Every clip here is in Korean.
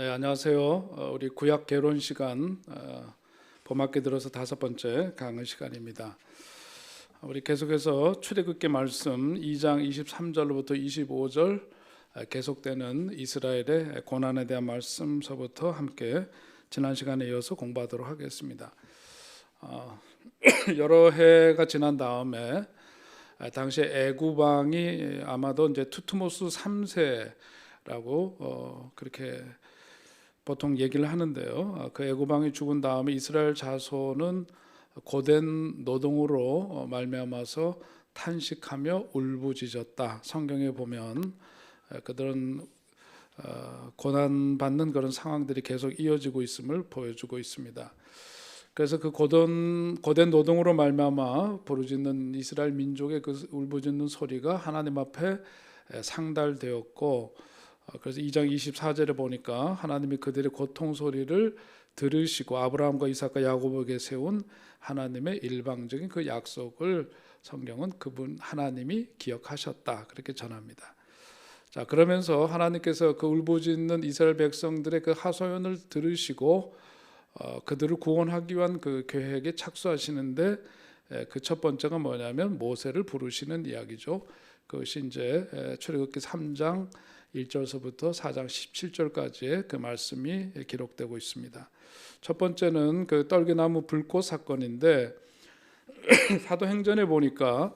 네, 안녕하세요. 우리 구약 개론 시간 봄학기 들어서 5번째 강의 시간입니다. 우리 계속해서 출애굽기 말씀 2장 23절로부터 25절 계속되는 이스라엘의 고난에 대한 말씀서부터 함께 지난 시간에 이어서 공부하도록 하겠습니다. 여러 해가 지난 다음에 당시에 애굽 왕이 아마도 이제 투트모스 3세라고 그렇게 보통 얘기를 하는데요. 그 애굽 왕이 죽은 다음에 이스라엘 자손은 고된 노동으로 말미암아서 탄식하며 울부짖었다. 성경에 보면 그들은 고난받는 그런 상황들이 계속 이어지고 있음을 보여주고 있습니다. 그래서 그 고된 노동으로 말미암아 부르짖는 이스라엘 민족의 그 울부짖는 소리가 하나님 앞에 상달되었고, 그래서 2장 24절에 보니까 하나님이 그들의 고통 소리를 들으시고 아브라함과 이삭과 야곱에게 세운 하나님의 일방적인 그 약속을 성경은 그분 하나님이 기억하셨다 그렇게 전합니다. 자, 그러면서 하나님께서 그 울부짖는 이스라엘 백성들의 그 하소연을 들으시고 그들을 구원하기 위한 그 계획에 착수하시는데 그 첫 번째가 뭐냐면 모세를 부르시는 이야기죠. 그것이 이제 출애굽기 3장 1절서부터 4장 17절까지의 그 말씀이 기록되고 있습니다. 첫 번째는 그 떨기나무 불꽃 사건인데 사도행전에 보니까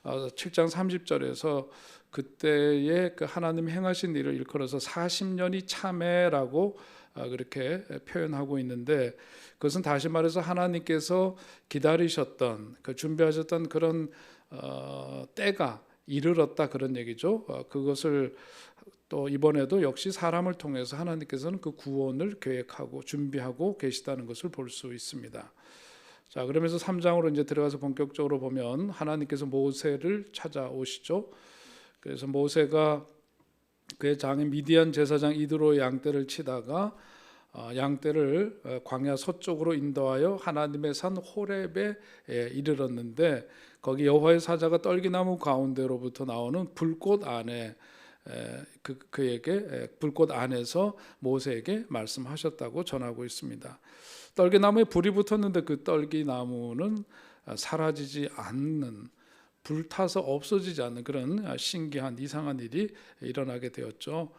7장 30절에서 그때의 그 하나님 행하신 일을 일컬어서 40년이 참회라고 그렇게 표현하고 있는데, 그것은 다시 말해서 하나님께서 기다리셨던 그 준비하셨던 그런 때가 이르렀다 그런 얘기죠. 그것을 또 이번에도 역시 사람을 통해서 하나님께서는 그 구원을 계획하고 준비하고 계시다는 것을 볼 수 있습니다. 자, 그러면서 3장으로 이제 들어가서 본격적으로 보면 하나님께서 모세를 찾아오시죠. 그래서 모세가 그의 장인 미디안 제사장 이드로의 양떼를 치다가 양떼를 광야 서쪽으로 인도하여 하나님의 산 호렙에 이르렀는데, 거기 여호와의 사자가 떨기나무 가운데로부터 나오는 불꽃 안에 그에게 불꽃 안에서 모세에게 말씀하셨다고 전하고 있습니다. 떨기나무에 불이 붙었는데 그 떨기나무는 사라지지 않는, 불타서 없어지지 않는 그런 신기한 이상한 일이 일어나게 되었죠.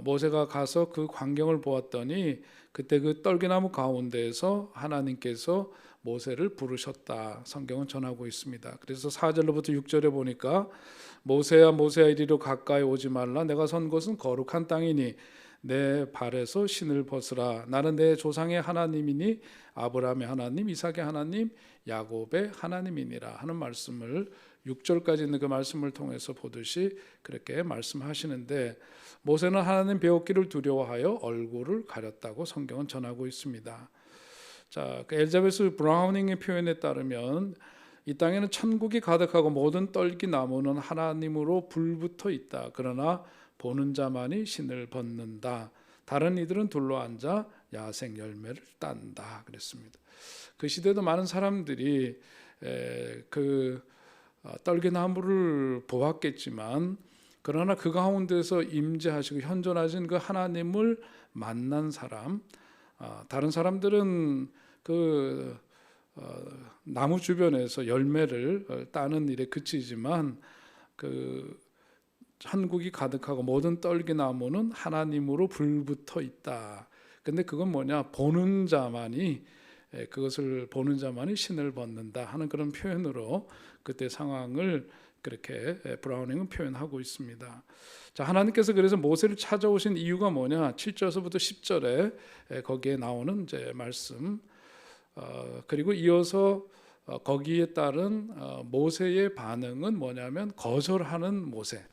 모세가 가서 그 광경을 보았더니 그때 그 떨기나무 가운데에서 하나님께서 모세를 부르셨다 성경은 전하고 있습니다. 그래서 4절로부터 6절에 보니까 모세야 모세야 이리로 가까이 오지 말라. 내가 선 곳은 거룩한 땅이니 내 발에서 신을 벗으라. 나는 내 조상의 하나님이니 아브라함의 하나님, 이삭의 하나님, 야곱의 하나님이니라 하는 말씀을 6절까지 있는 그 말씀을 통해서 보듯이 그렇게 말씀하시는데, 모세는 하나님 배웠기를 두려워하여 얼굴을 가렸다고 성경은 전하고 있습니다. 자, 그 엘자베스 브라우닝의 표현에 따르면 이 땅에는 천국이 가득하고 모든 떨기나무는 하나님으로 불붙어 있다. 그러나 보는 자만이 신을 벗는다. 다른 이들은 둘러앉아 야생 열매를 딴다 그랬습니다. 그 시대도 많은 사람들이 그 떨기나무를 보았겠지만, 그러나 그 가운데서 임재하시고 현존하신 그 하나님을 만난 사람, 다른 사람들은 그 나무 주변에서 열매를 따는 일에 그치지만 그 천국이 가득하고 모든 떨기나무는 하나님으로 불붙어 있다. 근데 그건 뭐냐? 보는 자만이, 그것을 보는 자만이 신을 벗는다 하는 그런 표현으로 그때 상황을 그렇게 브라우닝은 표현하고 있습니다. 자, 하나님께서 그래서 모세를 찾아오신 이유가 뭐냐? 7절서부터 10절에 거기에 나오는 이제 말씀, 그리고 이어서 거기에 따른 모세의 반응은 뭐냐면 거절하는 모세,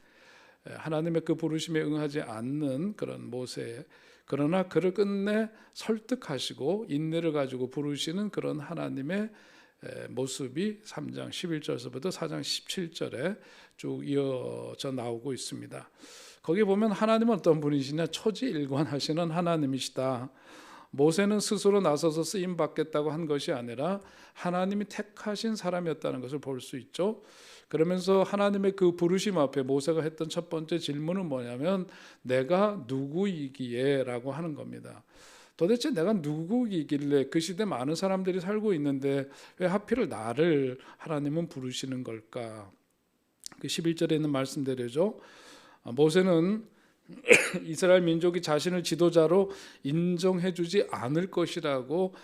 하나님의 그 부르심에 응하지 않는 그런 모세, 그러나 그를 끝내 설득하시고 인내를 가지고 부르시는 그런 하나님의 모습이 3장 11절서부터 4장 17절에 쭉 이어져 나오고 있습니다. 거기 보면 하나님은 어떤 분이시냐? 초지일관하시는 하나님이시다. 모세는 스스로 나서서 쓰임 받겠다고 한 것이 아니라 하나님이 택하신 사람이었다는 것을 볼 수 있죠. 그러면서 하나님의 그 부르심 앞에 모세가 했던 첫 번째 질문은 뭐냐면 내가 누구이기에 라고 하는 겁니다. 도대체 내가 누구이길래 그 시대 많은 사람들이 살고 있는데 왜 하필 나를 하나님은 부르시는 걸까? 그 11절에 있는 말씀대로죠. 모세는 이스라엘 민족이 자신을 지도자로 인정해주지 않을 것이라고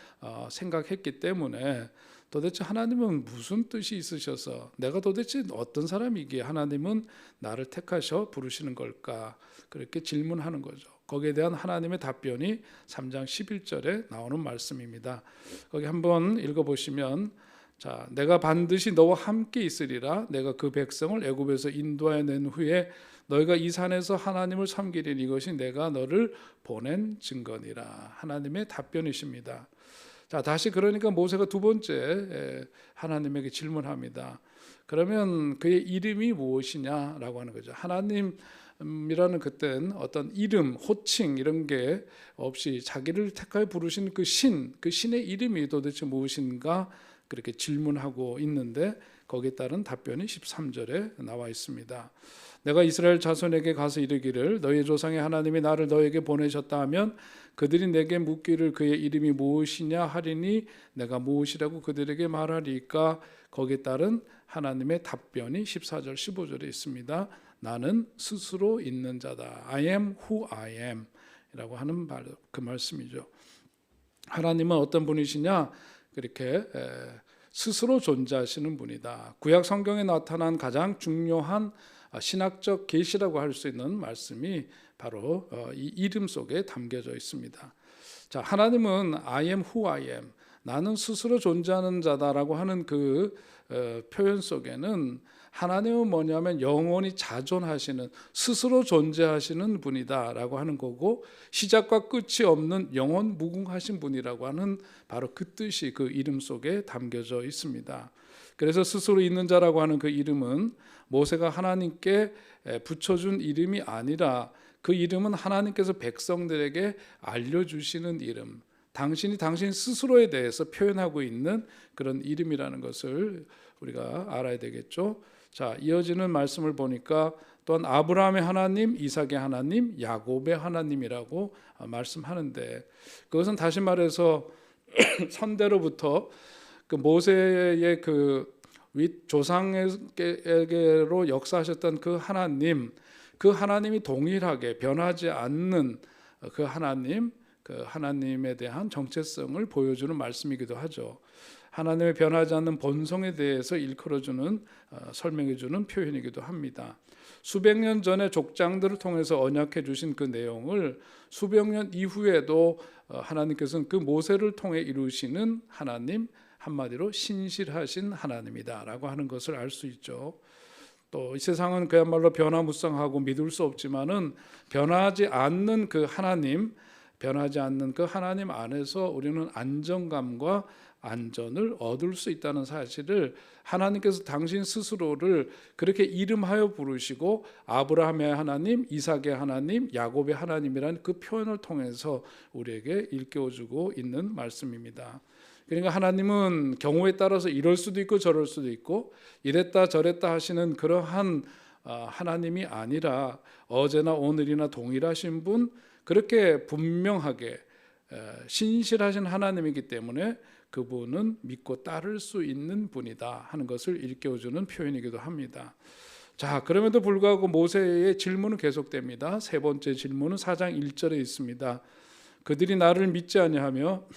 생각했기 때문에 도대체 하나님은 무슨 뜻이 있으셔서 내가 도대체 어떤 사람이기에 하나님은 나를 택하셔 부르시는 걸까? 그렇게 질문하는 거죠. 거기에 대한 하나님의 답변이 3장 11절에 나오는 말씀입니다. 거기 한번 읽어보시면 자, 내가 반드시 너와 함께 있으리라. 내가 그 백성을 애굽에서 인도하여 낸 후에 너희가 이 산에서 하나님을 섬기리니 이것이 내가 너를 보낸 증거니라. 하나님의 답변이십니다. 자, 다시 그러니까 모세가 두 번째 하나님에게 질문합니다. 그러면 그의 이름이 무엇이냐라고 하는 거죠. 하나님이라는 그땐 어떤 이름, 호칭 이런 게 없이 자기를 택하여 부르신 그 신의 이름이 도대체 무엇인가 그렇게 질문하고 있는데 거기에 따른 답변이 13절에 나와 있습니다. 내가 이스라엘 자손에게 가서 이르기를 너희 조상의 하나님이 나를 너에게 보내셨다 하면 그들이 내게 묻기를 그의 이름이 무엇이냐 하리니 내가 무엇이라고 그들에게 말하리까. 거기에 따른 하나님의 답변이 14절 15절에 있습니다. 나는 스스로 있는 자다. I am who I am 이라고 하는 그 말씀이죠. 하나님은 어떤 분이시냐? 그렇게 스스로 존재하시는 분이다. 구약 성경에 나타난 가장 중요한 신학적 계시라고 할 수 있는 말씀이 바로 이 이름 속에 담겨져 있습니다. 자, 하나님은 I am who I am, 나는 스스로 존재하는 자다라고 하는 그 표현 속에는 하나님은 뭐냐면 영원히 자존하시는 스스로 존재하시는 분이다라고 하는 거고 시작과 끝이 없는 영원 무궁하신 분이라고 하는 바로 그 뜻이 그 이름 속에 담겨져 있습니다. 그래서 스스로 있는 자라고 하는 그 이름은 모세가 하나님께 붙여준 이름이 아니라 그 이름은 하나님께서 백성들에게 알려주시는 이름, 당신이 당신 스스로에 대해서 표현하고 있는 그런 이름이라는 것을 우리가 알아야 되겠죠. 자, 이어지는 말씀을 보니까 또한 아브라함의 하나님, 이삭의 하나님, 야곱의 하나님이라고 말씀하는데 그것은 다시 말해서 선대로부터 그 모세의 그 윗 조상에게로 역사하셨던 그 하나님이 동일하게 변하지 않는 그 하나님에 대한 정체성을 보여주는 말씀이기도 하죠. 하나님의 변하지 않는 본성에 대해서 일컬어주는 설명해주는 표현이기도 합니다. 수백 년 전에 족장들을 통해서 언약해 주신 그 내용을 수백 년 이후에도 하나님께서는 그 모세를 통해 이루시는 하나님, 한마디로 신실하신 하나님이다라고 하는 것을 알 수 있죠. 또 이 세상은 그야말로 변화무쌍하고 믿을 수 없지만은 변하지 않는 그 하나님 안에서 우리는 안정감과 안전을 얻을 수 있다는 사실을 하나님께서 당신 스스로를 그렇게 이름하여 부르시고 아브라함의 하나님, 이삭의 하나님, 야곱의 하나님이라는 그 표현을 통해서 우리에게 일깨워주고 있는 말씀입니다. 그러니까 하나님은 경우에 따라서 이럴 수도 있고 저럴 수도 있고 이랬다 저랬다 하시는 그러한 하나님이 아니라 어제나 오늘이나 동일하신 분, 그렇게 분명하게 신실하신 하나님이기 때문에 그분은 믿고 따를 수 있는 분이다 하는 것을 일깨워주는 표현이기도 합니다. 자, 그럼에도 불구하고 모세의 질문은 계속됩니다. 세 번째 질문은 4장 1절에 있습니다. 그들이 나를 믿지 아니하며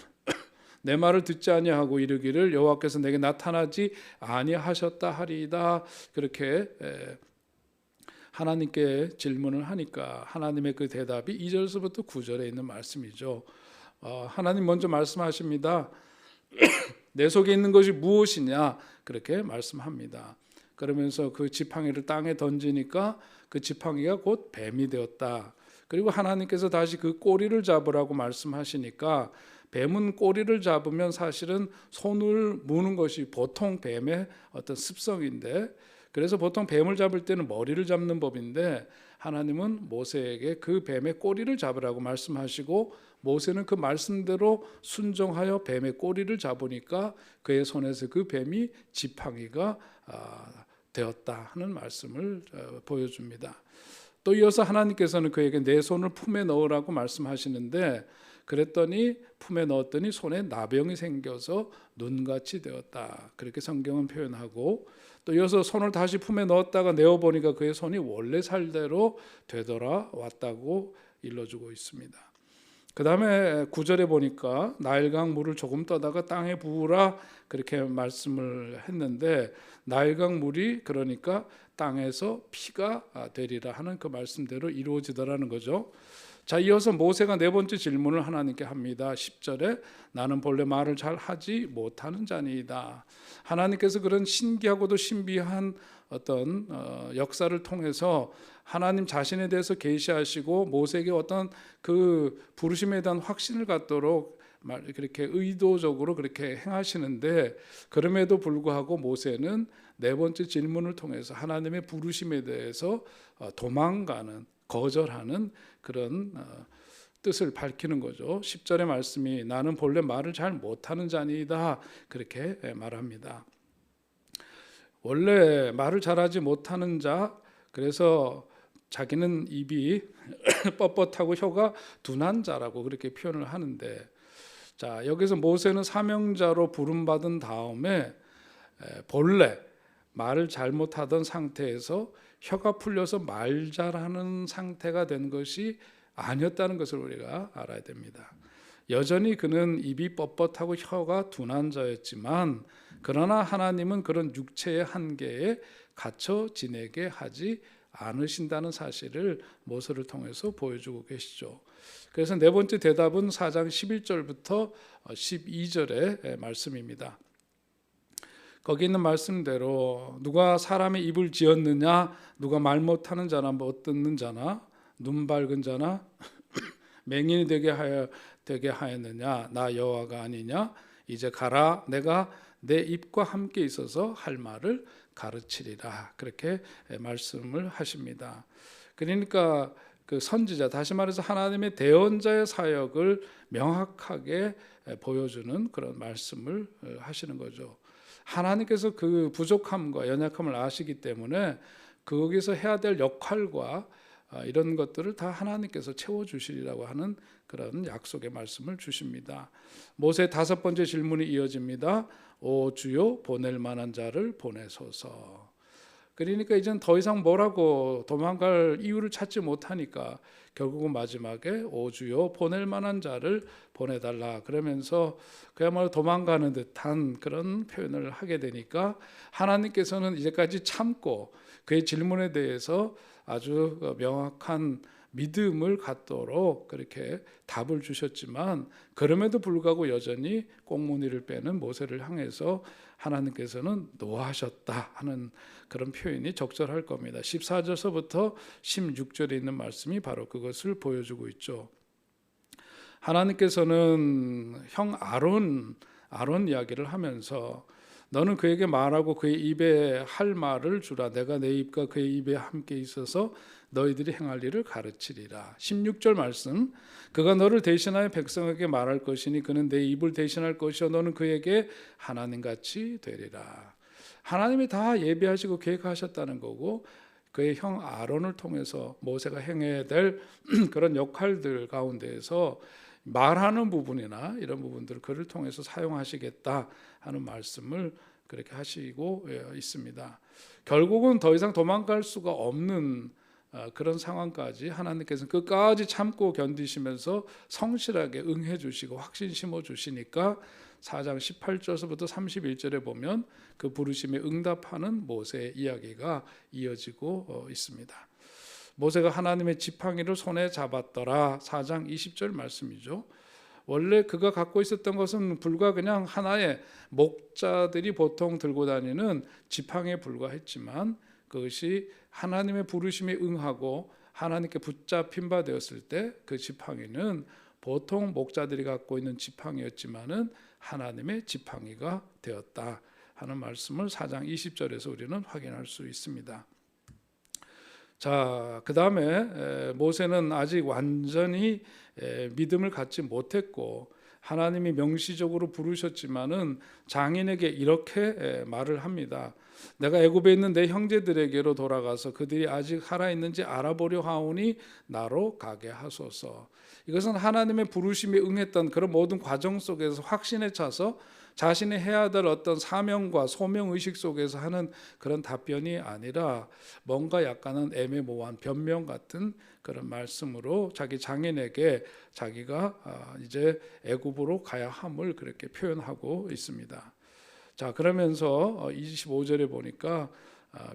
내 말을 듣지 아니하고 이르기를 여호와께서 내게 나타나지 아니하셨다 하리이다. 그렇게 하나님께 질문을 하니까 하나님의 그 대답이 2절에서부터 9절에 있는 말씀이죠. 하나님 먼저 말씀하십니다. 내 속에 있는 것이 무엇이냐 그렇게 말씀합니다. 그러면서 그 지팡이를 땅에 던지니까 그 지팡이가 곧 뱀이 되었다. 그리고 하나님께서 다시 그 꼬리를 잡으라고 말씀하시니까 뱀은 꼬리를 잡으면 사실은 손을 무는 것이 보통 뱀의 어떤 습성인데, 그래서 보통 뱀을 잡을 때는 머리를 잡는 법인데 하나님은 모세에게 그 뱀의 꼬리를 잡으라고 말씀하시고 모세는 그 말씀대로 순종하여 뱀의 꼬리를 잡으니까 그의 손에서 그 뱀이 지팡이가 되었다 하는 말씀을 보여줍니다. 또 이어서 하나님께서는 그에게 내 손을 품에 넣으라고 말씀하시는데 그랬더니 품에 넣었더니 손에 나병이 생겨서 눈같이 되었다. 그렇게 성경은 표현하고 또 이어서 손을 다시 품에 넣었다가 내어보니까 그의 손이 원래 살대로 되돌아왔다고 일러주고 있습니다. 그 다음에 9절에 보니까 나일강 물을 조금 떠다가 땅에 부으라 그렇게 말씀을 했는데 나일강 물이 그러니까 땅에서 피가 되리라 하는 그 말씀대로 이루어지더라는 거죠. 자, 이어서 모세가 네 번째 질문을 하나님께 합니다. 10절에 나는 본래 말을 잘 하지 못하는 자니이다. 하나님께서 그런 신기하고도 신비한 어떤 역사를 통해서 하나님 자신에 대해서 계시하시고 모세에게 어떤 그 부르심에 대한 확신을 갖도록 그렇게 의도적으로 그렇게 행하시는데 그럼에도 불구하고 모세는 네 번째 질문을 통해서 하나님의 부르심에 대해서 도망가는 거절하는 그런 뜻을 밝히는 거죠. 10절의 말씀이 나는 본래 말을 잘 못하는 자니이다 그렇게 말합니다. 원래 말을 잘하지 못하는 자, 그래서 자기는 입이 뻣뻣하고 혀가 둔한 자라고 그렇게 표현을 하는데, 자 여기서 모세는 사명자로 부름받은 다음에 본래 말을 잘못하던 상태에서 혀가 풀려서 말 잘하는 상태가 된 것이 아니었다는 것을 우리가 알아야 됩니다. 여전히 그는 입이 뻣뻣하고 혀가 둔한 자였지만 그러나 하나님은 그런 육체의 한계에 갇혀 지내게 하지 않으신다는 사실을 모세를 통해서 보여주고 계시죠. 그래서 네 번째 대답은 4장 11절부터 12절의 말씀입니다. 거기 있는 말씀대로 누가 사람의 입을 지었느냐, 누가 말 못하는 자나 못 듣는 자나 눈 밝은 자나 맹인이 되게 하였느냐, 나 여호와가 아니냐. 이제 가라, 내가 내 입과 함께 있어서 할 말을 가르치리라. 그렇게 말씀을 하십니다. 그러니까 그 선지자, 다시 말해서 하나님의 대언자의 사역을 명확하게 보여주는 그런 말씀을 하시는 거죠. 하나님께서 그 부족함과 연약함을 아시기 때문에 거기서 해야 될 역할과 이런 것들을 다 하나님께서 채워주시리라고 하는 그런 약속의 말씀을 주십니다. 모세의 다섯 번째 질문이 이어집니다. 오 주여, 보낼 만한 자를 보내소서. 그러니까 이제는 더 이상 뭐라고 도망갈 이유를 찾지 못하니까 결국은 마지막에 오 주여, 보낼 만한 자를 보내달라 그러면서 그야말로 도망가는 듯한 그런 표현을 하게 되니까 하나님께서는 이제까지 참고 그의 질문에 대해서 아주 명확한 믿음을 갖도록 그렇게 답을 주셨지만 그럼에도 불구하고 여전히 꽁무니를 빼는 모세를 향해서 하나님께서는 노하셨다 하는 그런 표현이 적절할 겁니다. 14절서부터 16절에 있는 말씀이 바로 그것을 보여주고 있죠. 하나님께서는 형 아론 이야기를 하면서 너는 그에게 말하고 그의 입에 할 말을 주라. 내가 내 입과 그의 입에 함께 있어서 너희들이 행할 일을 가르치리라. 16절 말씀, 그가 너를 대신하여 백성에게 말할 것이니 그는 내 입을 대신할 것이요 너는 그에게 하나님같이 되리라. 하나님이 다 예비하시고 계획하셨다는 거고 그의 형 아론을 통해서 모세가 행해야 될 그런 역할들 가운데에서 말하는 부분이나 이런 부분들을 그를 통해서 사용하시겠다 하는 말씀을 그렇게 하시고 있습니다. 결국은 더 이상 도망갈 수가 없는 그런 상황까지 하나님께서는 끝까지 참고 견디시면서 성실하게 응해 주시고 확신 심어 주시니까 4장 18절부터 31절에 보면 그 부르심에 응답하는 모세의 이야기가 이어지고 있습니다. 모세가 하나님의 지팡이를 손에 잡았더라. 4장 20절 말씀이죠. 원래 그가 갖고 있었던 것은 불과 그냥 하나의 목자들이 보통 들고 다니는 지팡이에 불과했지만 그것이 하나님의 부르심에 응하고 하나님께 붙잡힌 바 되었을 때 그 지팡이는 보통 목자들이 갖고 있는 지팡이였지만은 하나님의 지팡이가 되었다 하는 말씀을 4장 20절에서 우리는 확인할 수 있습니다. 자, 그 다음에 모세는 아직 완전히 믿음을 갖지 못했고 하나님이 명시적으로 부르셨지만은 장인에게 이렇게 말을 합니다. 내가 애굽에 있는 내 형제들에게로 돌아가서 그들이 아직 살아있는지 알아보려 하오니 나로 가게 하소서. 이것은 하나님의 부르심에 응했던 그런 모든 과정 속에서 확신에 차서 자신이 해야 될 어떤 사명과 소명의식 속에서 하는 그런 답변이 아니라 뭔가 약간은 애매모호한 변명 같은 그런 말씀으로 자기 장인에게 자기가 이제 애굽으로 가야 함을 그렇게 표현하고 있습니다. 자, 그러면서 25절에 보니까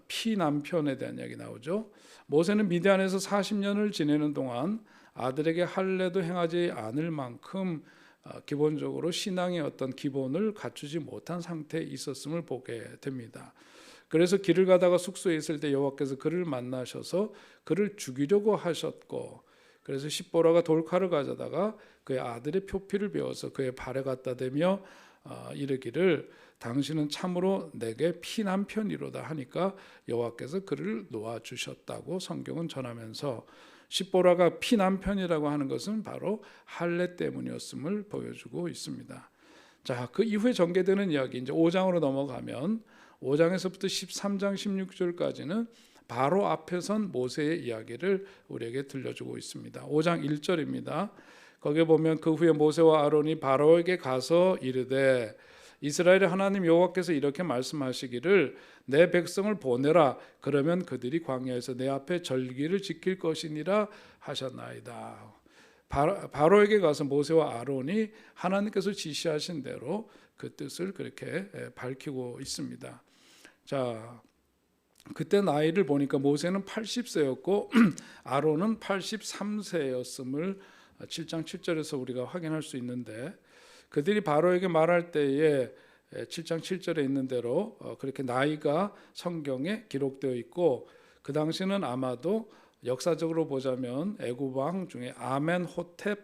피남편에 대한 이야기 나오죠. 모세는 미디안에서 40년을 지내는 동안 아들에게 할례도 행하지 않을 만큼 기본적으로 신앙의 어떤 기본을 갖추지 못한 상태에 있었음을 보게 됩니다. 그래서 길을 가다가 숙소에 있을 때 여호와께서 그를 만나셔서 그를 죽이려고 하셨고, 그래서 십보라가 돌칼을 가져다가 그의 아들의 표피를 베어서 그의 발에 갖다 대며 이르기를 당신은 참으로 내게 피남편이로다 하니까 여호와께서 그를 놓아 주셨다고 성경은 전하면서, 십보라가 피남편이라고 하는 것은 바로 할례 때문이었음을 보여주고 있습니다. 자, 그 이후에 전개되는 이야기 이제 5장으로 넘어가면 5장에서부터 13장 16절까지는 바로 앞에 선 모세의 이야기를 우리에게 들려주고 있습니다. 5장 1절입니다. 거기에 보면 그 후에 모세와 아론이 바로에게 가서 이르되 이스라엘의 하나님 여호와께서 이렇게 말씀하시기를 내 백성을 보내라. 그러면 그들이 광야에서 내 앞에 절기를 지킬 것이니라 하셨나이다. 바로에게 가서 모세와 아론이 하나님께서 지시하신 대로 그 뜻을 그렇게 밝히고 있습니다. 자, 그때 나이를 보니까 모세는 80세였고 아론은 83세였음을 7장 7절에서 우리가 확인할 수 있는데, 그들이 바로에게 말할 때에 7장 7절에 있는 대로 그렇게 나이가 성경에 기록되어 있고, 그 당시는 아마도 역사적으로 보자면 애굽 왕 중에 아멘호텝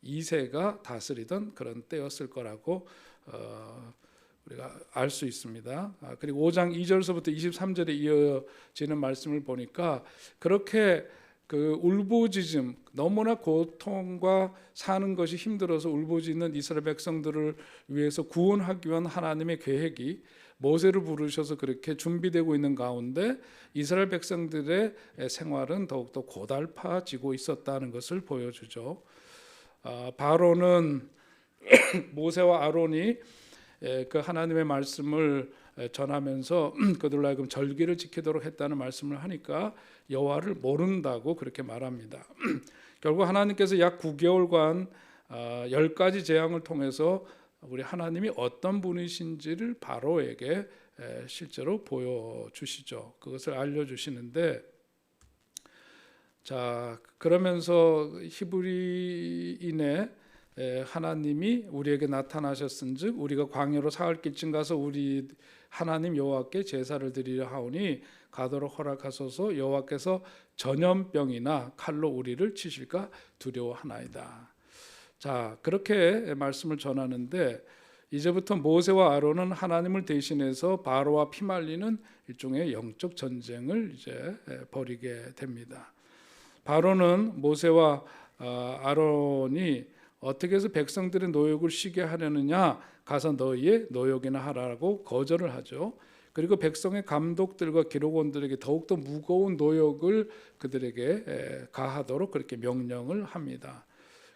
2세가 다스리던 그런 때였을 거라고 우리가 알 수 있습니다. 그리고 5장 2절서부터 23절에 이어지는 말씀을 보니까 그렇게 그 울부짖음, 너무나 고통과 사는 것이 힘들어서 울부짖는 이스라엘 백성들을 위해서 구원하기 위한 하나님의 계획이 모세를 부르셔서 그렇게 준비되고 있는 가운데 이스라엘 백성들의 생활은 더욱더 고달파지고 있었다는 것을 보여주죠. 바로는 모세와 아론이 그 하나님의 말씀을 전하면서 그들로 하여금 절기를 지키도록 했다는 말씀을 하니까 여호와를 모른다고 그렇게 말합니다. 결국 하나님께서 약 9개월간 10가지 재앙을 통해서 우리 하나님이 어떤 분이신지를 바로에게 실제로 보여주시죠. 그것을 알려주시는데, 자, 그러면서 히브리인의 하나님이 우리에게 나타나셨은즉 우리가 광야로 사흘 길쯤 가서 우리 하나님 여호와께 제사를 드리려 하오니 가도록 허락하소서. 여호와께서 전염병이나 칼로 우리를 치실까 두려워하나이다. 자, 그렇게 말씀을 전하는데, 이제부터 모세와 아론은 하나님을 대신해서 바로와 피말리는 일종의 영적 전쟁을 이제 벌이게 됩니다. 바로는 모세와 아론이 어떻게 해서 백성들의 노역을 쉬게 하려느냐, 가서 너희의 노역이나 하라고 거절을 하죠. 그리고 백성의 감독들과 기록원들에게 더욱더 무거운 노역을 그들에게 가하도록 그렇게 명령을 합니다.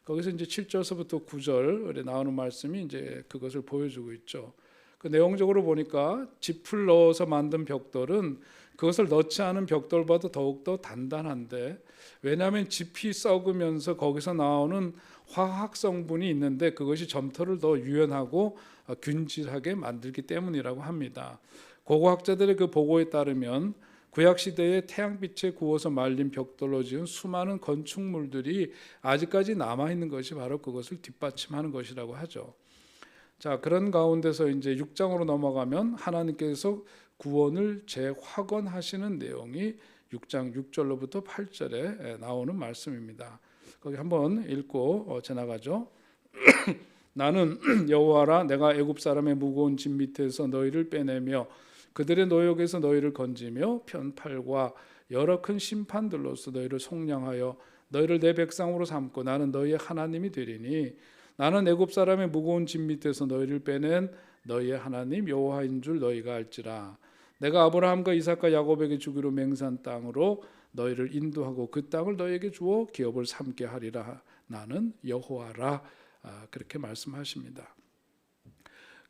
거기서 이제 7절서부터 9절에 나오는 말씀이 이제 그것을 보여주고 있죠. 그 내용적으로 보니까 짚을 넣어서 만든 벽돌은 그것을 넣지 않은 벽돌보다 더욱더 단단한데, 왜냐하면 짚이 썩으면서 거기서 나오는 화학 성분이 있는데 그것이 점토를 더 유연하고 균질하게 만들기 때문이라고 합니다. 고고학자들의 그 보고에 따르면 구약 시대에 태양빛에 구워서 말린 벽돌로 지은 수많은 건축물들이 아직까지 남아 있는 것이 바로 그것을 뒷받침하는 것이라고 하죠. 자, 그런 가운데서 이제 6장으로 넘어가면 하나님께서 구원을 재확언하시는 내용이 6장 6절로부터 8절에 나오는 말씀입니다. 거기 한번 읽고 지나가죠. 나는 여호와라, 내가 애굽 사람의 무거운 짐 밑에서 너희를 빼내며 그들의 노역에서 너희를 건지며 편팔과 여러 큰 심판들로서 너희를 속량하여 너희를 내 백성으로 삼고 나는 너희의 하나님이 되리니 나는 애굽 사람의 무거운 짐 밑에서 너희를 빼낸 너희의 하나님 여호와인 줄 너희가 알지라. 내가 아브라함과 이삭과 야곱에게 주기로 맹세한 땅으로 너희를 인도하고 그 땅을 너희에게 주어 기업을 삼게 하리라. 나는 여호와라. 그렇게 말씀하십니다.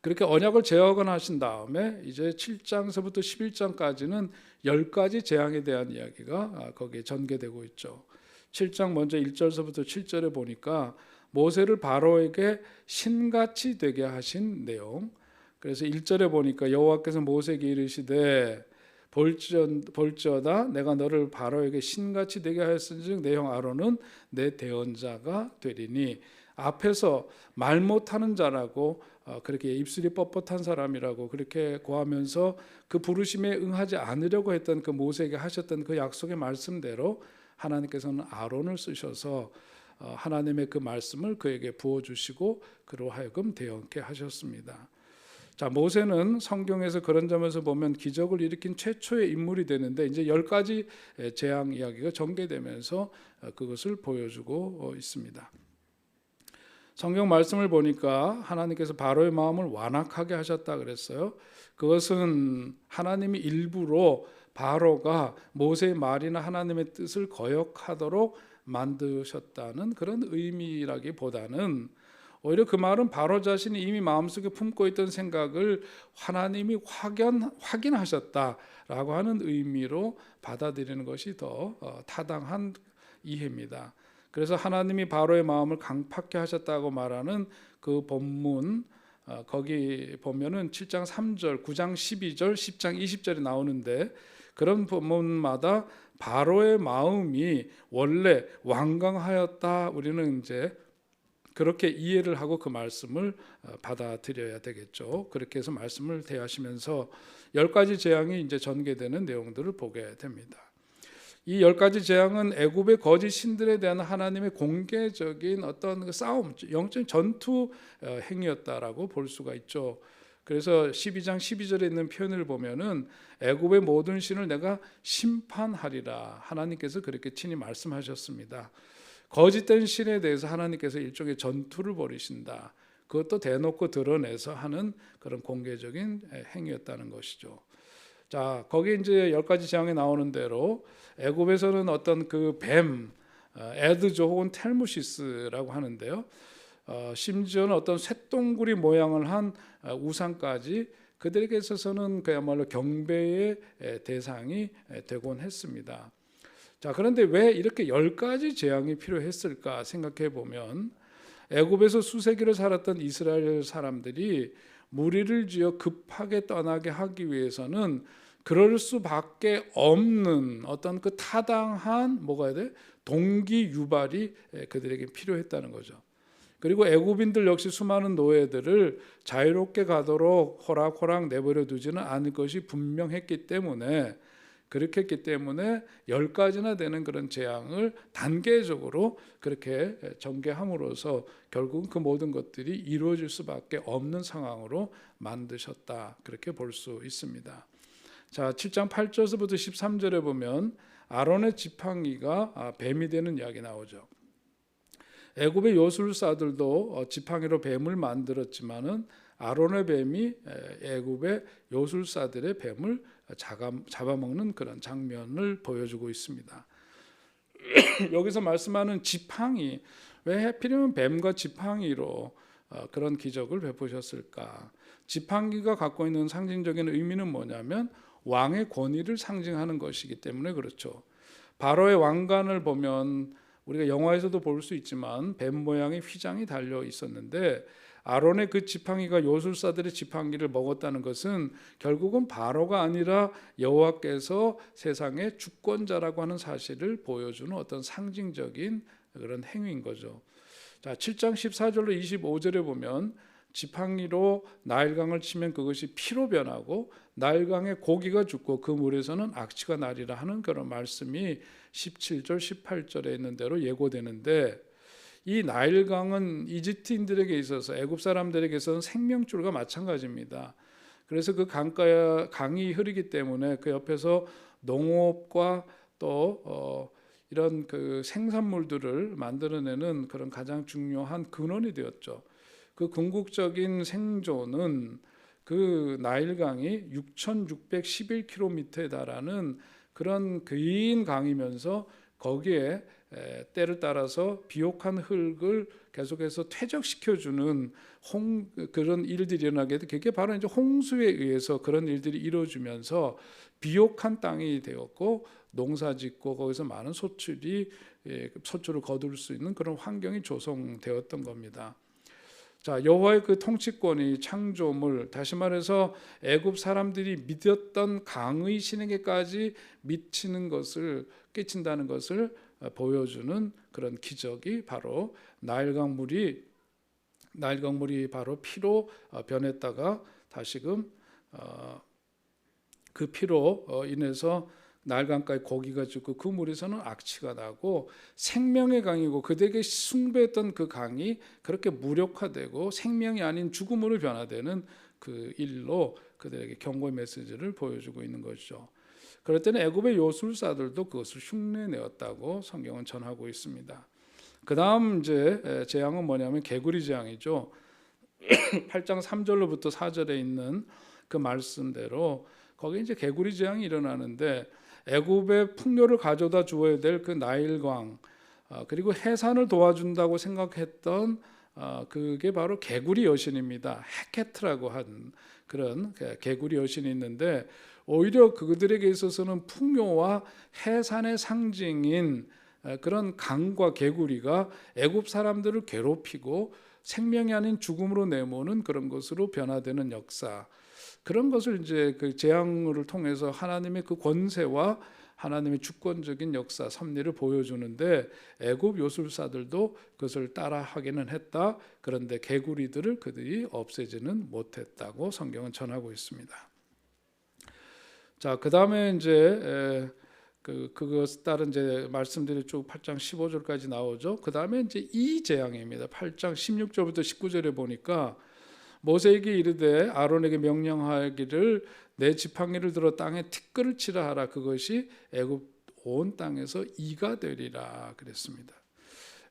그렇게 언약을 재확인하신 다음에 이제 7장서부터 11장까지는 10가지 재앙에 대한 이야기가 거기에 전개되고 있죠. 7장 먼저 1절서부터 7절에 보니까 모세를 바로에게 신같이 되게 하신 내용. 그래서 1절에 보니까 여호와께서 모세에게 이르시되 볼지어다 내가 너를 바로에게 신같이 되게 하였은즉 내 형 아론은 내 대언자가 되리니, 앞에서 말 못하는 자라고 그렇게 입술이 뻣뻣한 사람이라고 그렇게 고하면서 그 부르심에 응하지 않으려고 했던 그 모세에게 하셨던 그 약속의 말씀대로 하나님께서는 아론을 쓰셔서 하나님의 그 말씀을 그에게 부어주시고 그로 하여금 대언케 하셨습니다. 자, 모세는 성경에서 그런 점에서 보면 기적을 일으킨 최초의 인물이 되는데 이제 10가지 재앙 이야기가 전개되면서 그것을 보여주고 있습니다. 성경 말씀을 보니까 하나님께서 바로의 마음을 완악하게 하셨다 그랬어요. 그것은 하나님이 일부러 바로가 모세의 말이나 하나님의 뜻을 거역하도록 만드셨다는 그런 의미라기보다는 오히려 그 말은 바로 자신이 이미 마음속에 품고 있던 생각을 하나님이 확인하셨다라고 하는 의미로 받아들이는 것이 더 타당한 이해입니다. 그래서 하나님이 바로의 마음을 강팍케 하셨다고 말하는 그 본문, 거기 보면은 7장 3절, 9장 12절, 10장 20절이 나오는데 그런 본문마다 바로의 마음이 원래 완강하였다, 우리는 이제 그렇게 이해를 하고 그 말씀을 받아들여야 되겠죠. 그렇게 해서 말씀을 대하시면서 10가지 재앙이 이제 전개되는 내용들을 보게 됩니다. 이 10가지 재앙은 애굽의 거짓 신들에 대한 하나님의 공개적인 어떤 싸움, 영적인 전투 행위였다라고 볼 수가 있죠. 그래서 12장 12절에 있는 표현을 보면은 애굽의 모든 신을 내가 심판하리라, 하나님께서 그렇게 친히 말씀하셨습니다. 거짓된 신에 대해서 하나님께서 일종의 전투를 벌이신다. 그것도 대놓고 드러내서 하는 그런 공개적인 행위였다는 것이죠. 자, 거기 이제 10가지 재앙에 나오는 대로 애굽에서는 어떤 그 뱀, 에드조 혹은 텔무시스라고 하는데요. 심지어는 어떤 쇳동구리 모양을 한 우상까지 그들에게 있어서는 그야말로 경배의 대상이 되곤 했습니다. 자, 그런데 왜 이렇게 10가지 재앙이 필요했을까 생각해 보면 애굽에서 수세기를 살았던 이스라엘 사람들이 무리를 지어 급하게 떠나게 하기 위해서는 그럴 수밖에 없는 어떤 그 타당한 뭐가 해야 돼? 동기 유발이 그들에게 필요했다는 거죠. 그리고 애굽인들 역시 수많은 노예들을 자유롭게 가도록 호락호락 내버려 두지는 않을 것이 분명했기 때문에, 그렇게 했기 때문에 10가지나 되는 그런 재앙을 단계적으로 그렇게 전개함으로써 결국은 그 모든 것들이 이루어질 수밖에 없는 상황으로 만드셨다, 그렇게 볼 수 있습니다. 자, 7장 8절부터 13절에 보면 아론의 지팡이가 뱀이 되는 이야기 나오죠. 애굽의 요술사들도 지팡이로 뱀을 만들었지만은 아론의 뱀이 애굽의 요술사들의 뱀을 잡아먹는 그런 장면을 보여주고 있습니다. 여기서 말씀하는 지팡이, 왜 하필이면 뱀과 지팡이로 그런 기적을 베푸셨을까? 지팡이가 갖고 있는 상징적인 의미는 뭐냐면 왕의 권위를 상징하는 것이기 때문에 그렇죠. 바로의 왕관을 보면 우리가 영화에서도 볼 수 있지만 뱀 모양의 휘장이 달려 있었는데, 아론의 그 지팡이가 요술사들의 지팡이를 먹었다는 것은 결국은 바로가 아니라 여호와께서 세상의 주권자라고 하는 사실을 보여주는 어떤 상징적인 그런 행위인 거죠. 자, 7장 14절로 25절에 보면 지팡이로 나일강을 치면 그것이 피로 변하고 나일강에 고기가 죽고 그 물에서는 악취가 나리라 하는 그런 말씀이 17절 18절에 있는 대로 예고되는데, 이 나일강은 이집트인들에게 있어서 애굽 사람들에게 있어서는 생명줄과 마찬가지입니다. 그래서 그 강이 흐르기 때문에 그 옆에서 농업과 또 이런 그 생산물들을 만들어내는 그런 가장 중요한 근원이 되었죠. 그 궁극적인 생존은 그 나일강이 6,611km에 달하는 그런 긴 강이면서 거기에 때를 따라서 비옥한 흙을 계속해서 퇴적시켜주는 그런 일들이 일어나게 돼. 그게 바로 이제 홍수에 의해서 그런 일들이 이루어지면서 비옥한 땅이 되었고 농사짓고 거기서 많은 소출을 거둘 수 있는 그런 환경이 조성되었던 겁니다. 자, 여호와의 그 통치권이 창조물, 다시 말해서 애굽 사람들이 믿었던 강의 신에게까지 끼친다는 것을 보여주는 그런 기적이 바로 나일강물이 바로 피로 변했다가 다시금 그 피로 인해서 나일강가에 고기가 죽고 그 물에서는 악취가 나고 생명의 강이고 그들에게 숭배했던 그 강이 그렇게 무력화되고 생명이 아닌 죽음으로 변화되는 그 일로 그들에게 경고의 메시지를 보여주고 있는 것이죠. 그럴 때는 애굽의 요술사들도 그것을 흉내내었다고 성경은 전하고 있습니다. 그 다음 이제 재앙은 뭐냐면 개구리 재앙이죠. 8장 3절로부터 4절에 있는 그 말씀대로 거기 이제 개구리 재앙이 일어나는데 애굽의 풍요를 가져다 주어야 될 그 나일강 그리고 해산을 도와준다고 생각했던 그게 바로 개구리 여신입니다. 헤케트라고 한 그런 개구리 여신이 있는데 오히려 그들에게 있어서는 풍요와 해산의 상징인 그런 강과 개구리가 애굽 사람들을 괴롭히고 생명이 아닌 죽음으로 내모는 그런 것으로 변화되는 역사, 그런 것을 이제 그 재앙을 통해서 하나님의 그 권세와 하나님의 주권적인 역사, 섭리를 보여주는데 애굽 요술사들도 그것을 따라하기는 했다. 그런데 개구리들을 그들이 없애지는 못했다고 성경은 전하고 있습니다. 자, 그 다음에 이제 그것 따른 이제 말씀들이 쭉 8장 15절까지 나오죠. 그 다음에 이제 이 재앙입니다. 8장 16절부터 19절에 보니까 모세에게 이르되 아론에게 명령하기를 내 지팡이를 들어 땅에 티끌을 치라 하라. 그것이 애굽 온 땅에서 이가 되리라 그랬습니다.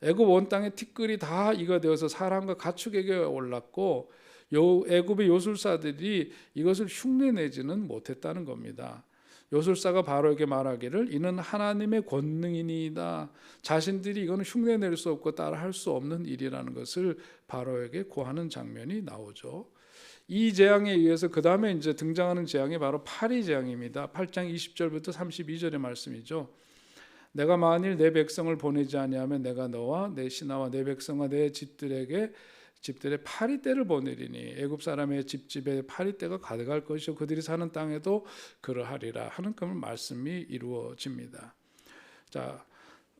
애굽 온 땅에 티끌이 다 이가 되어서 사람과 가축에게 올랐고 애굽의 요술사들이 이것을 흉내내지는 못했다는 겁니다. 요술사가 바로에게 말하기를 이는 하나님의 권능이니이다. 자신들이 이거는 흉내낼 수 없고 따라할 수 없는 일이라는 것을 바로에게 고하는 장면이 나오죠. 이 재앙에 의해서 그 다음에 이제 등장하는 재앙이 바로 파리 재앙입니다. 8장 20절부터 32절의 말씀이죠. 내가 만일 내 백성을 보내지 아니하면 내가 너와 내 신하와 내 백성과 내 집들에 파리떼를 보내리니 애굽 사람의 집집에 파리떼가 가득할 것이요 그들이 사는 땅에도 그러하리라 하는 그 말씀이 이루어집니다. 자,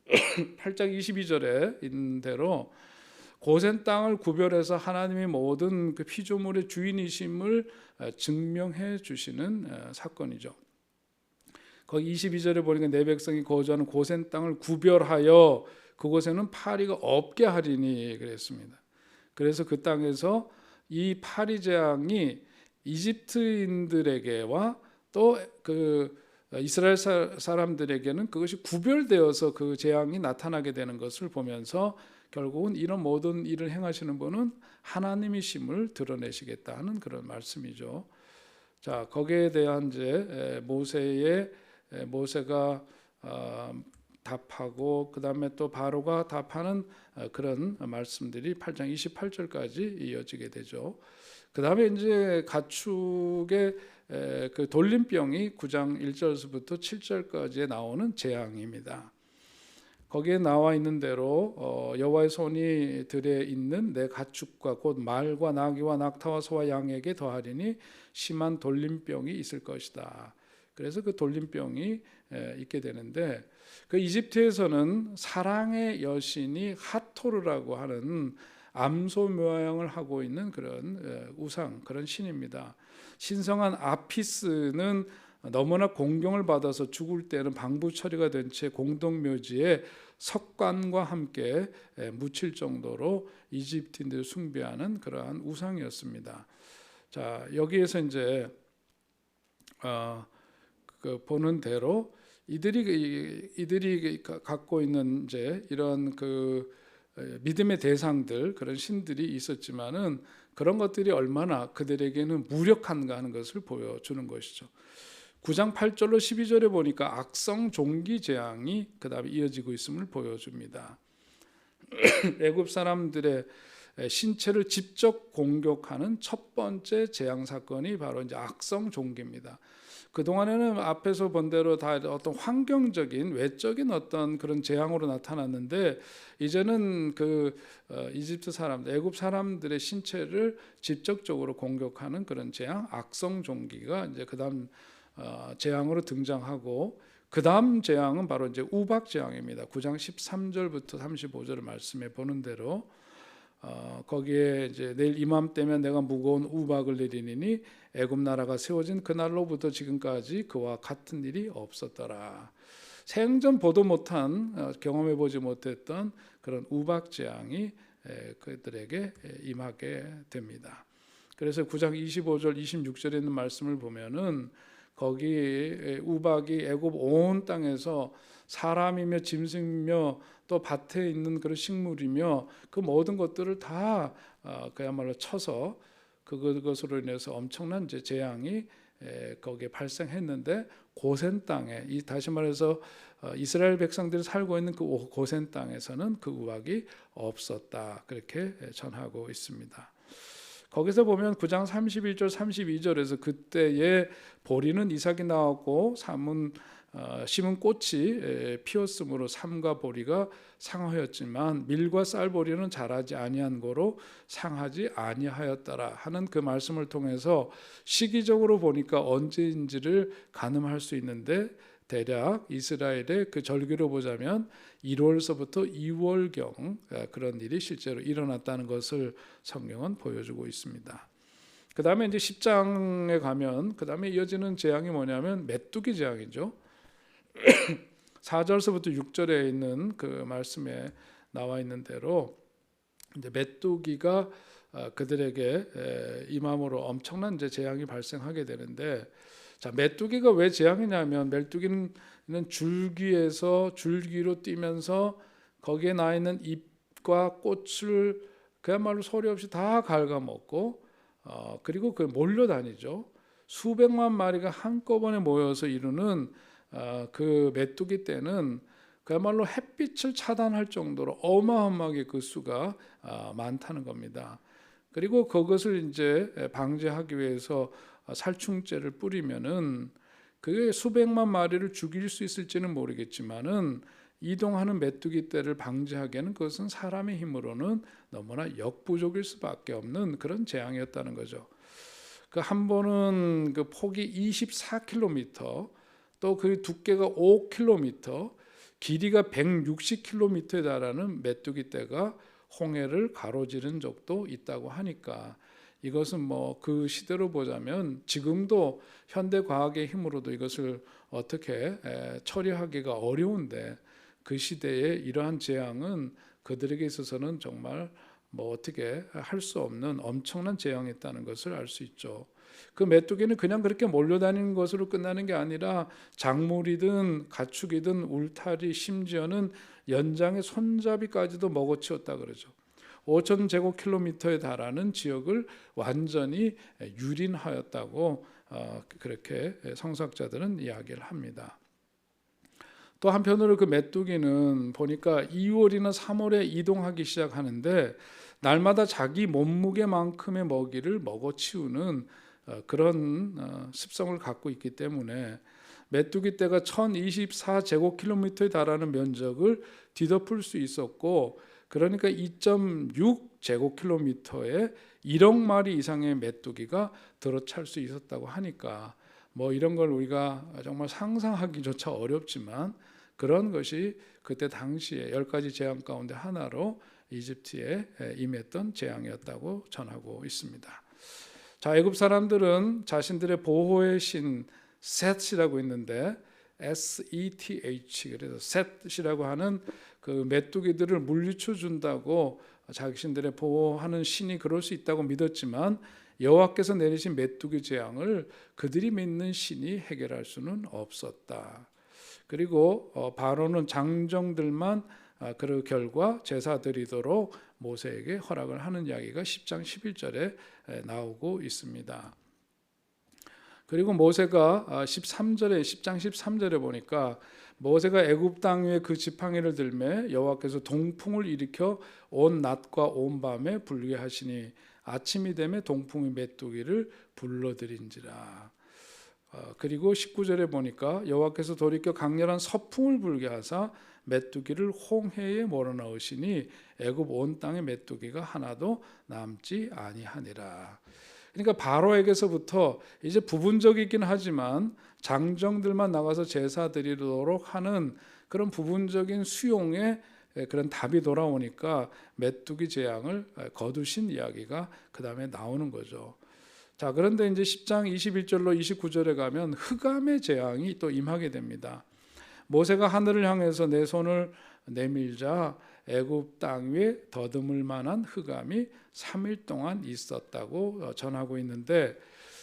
8장 22절에 있는 대로 고센 땅을 구별해서 하나님이 모든 그 피조물의 주인이심을 증명해 주시는 사건이죠. 거기 22절에 보니까 내 백성이 거주하는 고센 땅을 구별하여 그곳에는 파리가 없게 하리니 그랬습니다. 그래서 그 땅에서 이 파리 재앙이 이집트인들에게와 또 그 이스라엘 사람들에게는 그것이 구별되어서 그 재앙이 나타나게 되는 것을 보면서 결국은 이런 모든 일을 행하시는 분은 하나님이심을 드러내시겠다 하는 그런 말씀이죠. 자, 거기에 대한 이제 모세가 답하고 그 다음에 또 바로가 답하는 그런 말씀들이 8장 28절까지 이어지게 되죠. 그 다음에 이제 가축의 그 돌림병이 9장 1절부터 7절까지 나오는 재앙입니다. 거기에 나와 있는 대로 여호와의 손이 들에 있는 내 가축과 곧 말과 나귀와 낙타와 소와 양에게 더하리니 심한 돌림병이 있을 것이다. 그래서 그 돌림병이 있게 되는데 그 이집트에서는 사랑의 여신이 하토르라고 하는 암소 모양을 하고 있는 그런 우상, 그런 신입니다. 신성한 아피스는 너무나 공경을 받아서 죽을 때는 방부 처리가 된 채 공동묘지에 석관과 함께 묻힐 정도로 이집트인들을 숭배하는 그러한 우상이었습니다. 자, 여기에서 이제 보는 대로 이들이 갖고 있는 이제 이런 그 믿음의 대상들, 그런 신들이 있었지만은 그런 것들이 얼마나 그들에게는 무력한가 하는 것을 보여주는 것이죠. 9장 8절로 12절에 보니까 악성 종기 재앙이 그 다음에 이어지고 있음을 보여줍니다. 애굽 사람들의 신체를 직접 공격하는 첫 번째 재앙 사건이 바로 이제 악성 종기입니다. 그동안에는 앞에서 본 대로 다 어떤 환경적인 외적인 어떤 그런 재앙으로 나타났는데, 이제는 그 이집트 사람들, 애굽 사람들의 신체를 직접적으로 공격하는 그런 재앙, 악성 종기가 이제 그다음 재앙으로 등장하고, 그다음 재앙은 바로 이제 우박 재앙입니다. 9장 13절부터 35절 말씀에 보는 대로 거기에 이제 내일 이맘때면 내가 무거운 우박을 내리니 애굽 나라가 세워진 그날로부터 지금까지 그와 같은 일이 없었더라. 생전 보도 못한, 경험해 보지 못했던 그런 우박 재앙이 그들에게 임하게 됩니다. 그래서 9장 25절 26절에 있는 말씀을 보면은 거기 우박이 애굽 온 땅에서 사람이며 짐승이며 또 밭에 있는 그런 식물이며 그 모든 것들을 다 그야말로 쳐서 그것으로 인해서 엄청난 이제 재앙이 거기에 발생했는데, 고센 땅에, 다시 말해서 이스라엘 백성들이 살고 있는 그 고센 땅에서는 그 우박이 없었다, 그렇게 전하고 있습니다. 거기서 보면 9장 31절 32절에서 그때에 보리는 이삭이 나왔고 심은 꽃이 피었으므로 삼과 보리가 상하였지만 밀과 쌀보리는 자라지 아니한 고로 상하지 아니하였더라 하는 그 말씀을 통해서 시기적으로 보니까 언제인지를 가늠할 수 있는데, 대략 이스라엘의 그 절기로 보자면 1월서부터 2월경 그런 일이 실제로 일어났다는 것을 성경은 보여주고 있습니다. 그 다음에 이제 10장에 가면 그 다음에 이어지는 재앙이 뭐냐면 메뚜기 재앙이죠. 4절서부터 6절에 있는 그 말씀에 나와 있는 대로 이제 메뚜기가 그들에게 임함으로 엄청난 이제 재앙이 발생하게 되는데, 자, 메뚜기가 왜 재앙이냐면, 메뚜기는 줄기로 뛰면서 거기에 나 있는 잎과 꽃을 그야말로 소리 없이 다 갉아먹고 그리고 그 몰려다니죠. 수백만 마리가 한꺼번에 모여서 이루는 그 메뚜기 떼는 그야말로 햇빛을 차단할 정도로 어마어마하게 그 수가 많다는 겁니다. 그리고 그것을 이제 방지하기 위해서 살충제를 뿌리면은 그게 수백만 마리를 죽일 수 있을지는 모르겠지만은 이동하는 메뚜기 떼를 방지하기에는 그것은 사람의 힘으로는 너무나 역부족일 수밖에 없는 그런 재앙이었다는 거죠. 그 한 번은 그 폭이 24km, 또 그 두께가 5km, 길이가 160km에 달하는 메뚜기 떼가 홍해를 가로지른 적도 있다고 하니까, 이것은 뭐 그 시대로 보자면 지금도 현대 과학의 힘으로도 이것을 어떻게 처리하기가 어려운데, 그 시대에 이러한 재앙은 그들에게 있어서는 정말 뭐 어떻게 할 수 없는 엄청난 재앙이었다는 것을 알 수 있죠. 그 메뚜기는 그냥 그렇게 몰려다니는 것으로 끝나는 게 아니라 작물이든 가축이든 울타리, 심지어는 연장의 손잡이까지도 먹어치웠다 그러죠. 5,000제곱킬로미터에 달하는 지역을 완전히 유린하였다고 그렇게 성서학자들은 이야기를 합니다. 또 한편으로 그 메뚜기는 보니까 2월이나 3월에 이동하기 시작하는데 날마다 자기 몸무게만큼의 먹이를 먹어치우는 그런 습성을 갖고 있기 때문에 메뚜기 떼가 1024제곱킬로미터에 달하는 면적을 뒤덮을 수 있었고, 그러니까 2.6제곱킬로미터에 1억 마리 이상의 메뚜기가 들어찰 수 있었다고 하니까, 뭐 이런 걸 우리가 정말 상상하기조차 어렵지만 그런 것이 그때 당시에 10가지 재앙 가운데 하나로 이집트에 임했던 재앙이었다고 전하고 있습니다. 자, 애굽 사람들은 자신들의 보호의 신 셋이라고 있는데, SETH, 그래서 셋이라고 하는 그 메뚜기들을 물리쳐 준다고 자신들의 보호하는 신이 그럴 수 있다고 믿었지만, 여호와께서 내리신 메뚜기 재앙을 그들이 믿는 신이 해결할 수는 없었다. 그리고 바로는 장정들만 그 결과 제사 드리도록 모세에게 허락을 하는 이야기가 10장 11절에 나오고 있습니다. 그리고 모세가 13절에 10장 13절에 보니까 모세가 애굽 땅 위에 그 지팡이를 들매 여호와께서 동풍을 일으켜 온 낮과 온 밤에 불게 하시니 아침이 되매 동풍이 메뚜기를 불러들인지라. 그리고 19절에 보니까 여호와께서 돌이켜 강렬한 서풍을 불게 하사 메뚜기를 홍해에 몰아넣으시니 애굽 온 땅에 메뚜기가 하나도 남지 아니하니라. 그러니까 바로에게서부터 이제 부분적이긴 하지만 장정들만 나가서 제사 드리도록 하는 그런 부분적인 수용의 그런 답이 돌아오니까 메뚜기 재앙을 거두신 이야기가 그 다음에 나오는 거죠. 자, 그런데 이제 10장 21절로 29절에 가면 흑암의 재앙이 또 임하게 됩니다. 모세가 하늘을 향해서 내 손을 내밀자 애굽 땅 위에 더듬을 만한 흑암이 3일 동안 있었다고 전하고 있는데,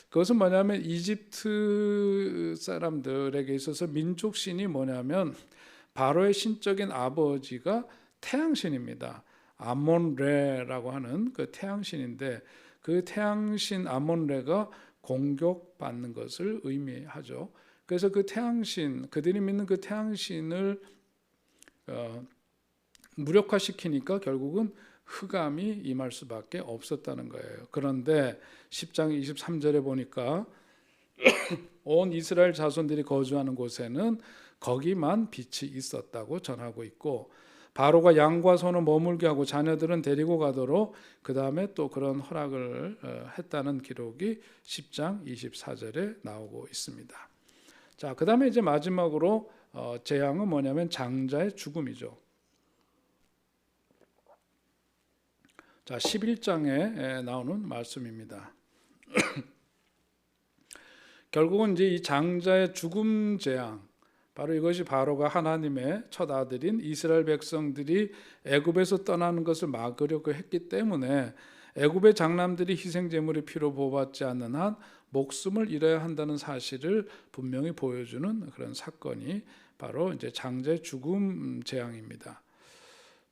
그것은 뭐냐면 이집트 사람들에게 있어서 민족신이 뭐냐면 바로의 신적인 아버지가 태양신입니다. 아몬레라고 하는 그 태양신인데, 그 태양신 아몬레가 공격받는 것을 의미하죠. 그래서 그 태양신, 그들이 믿는 그 태양신을 무력화시키니까 결국은 흑암이 임할 수밖에 없었다는 거예요. 그런데 10장 23절에 보니까 온 이스라엘 자손들이 거주하는 곳에는 거기만 빛이 있었다고 전하고 있고, 바로가 양과 소는 머물게 하고 자녀들은 데리고 가도록 그 다음에 또 그런 허락을 했다는 기록이 10장 24절에 나오고 있습니다. 자, 그 다음에 이제 마지막으로 재앙은 뭐냐면 장자의 죽음이죠. 자, 11장에 나오는 말씀입니다. 결국은 이제 이 장자의 죽음 재앙, 바로 이것이 바로가 하나님의 첫 아들인 이스라엘 백성들이 애굽에서 떠나는 것을 막으려고 했기 때문에 애굽의 장남들이 희생 제물의 피로 보호받지 않는 한 목숨을 잃어야 한다는 사실을 분명히 보여주는 그런 사건이 바로 이제 장자의 죽음 재앙입니다.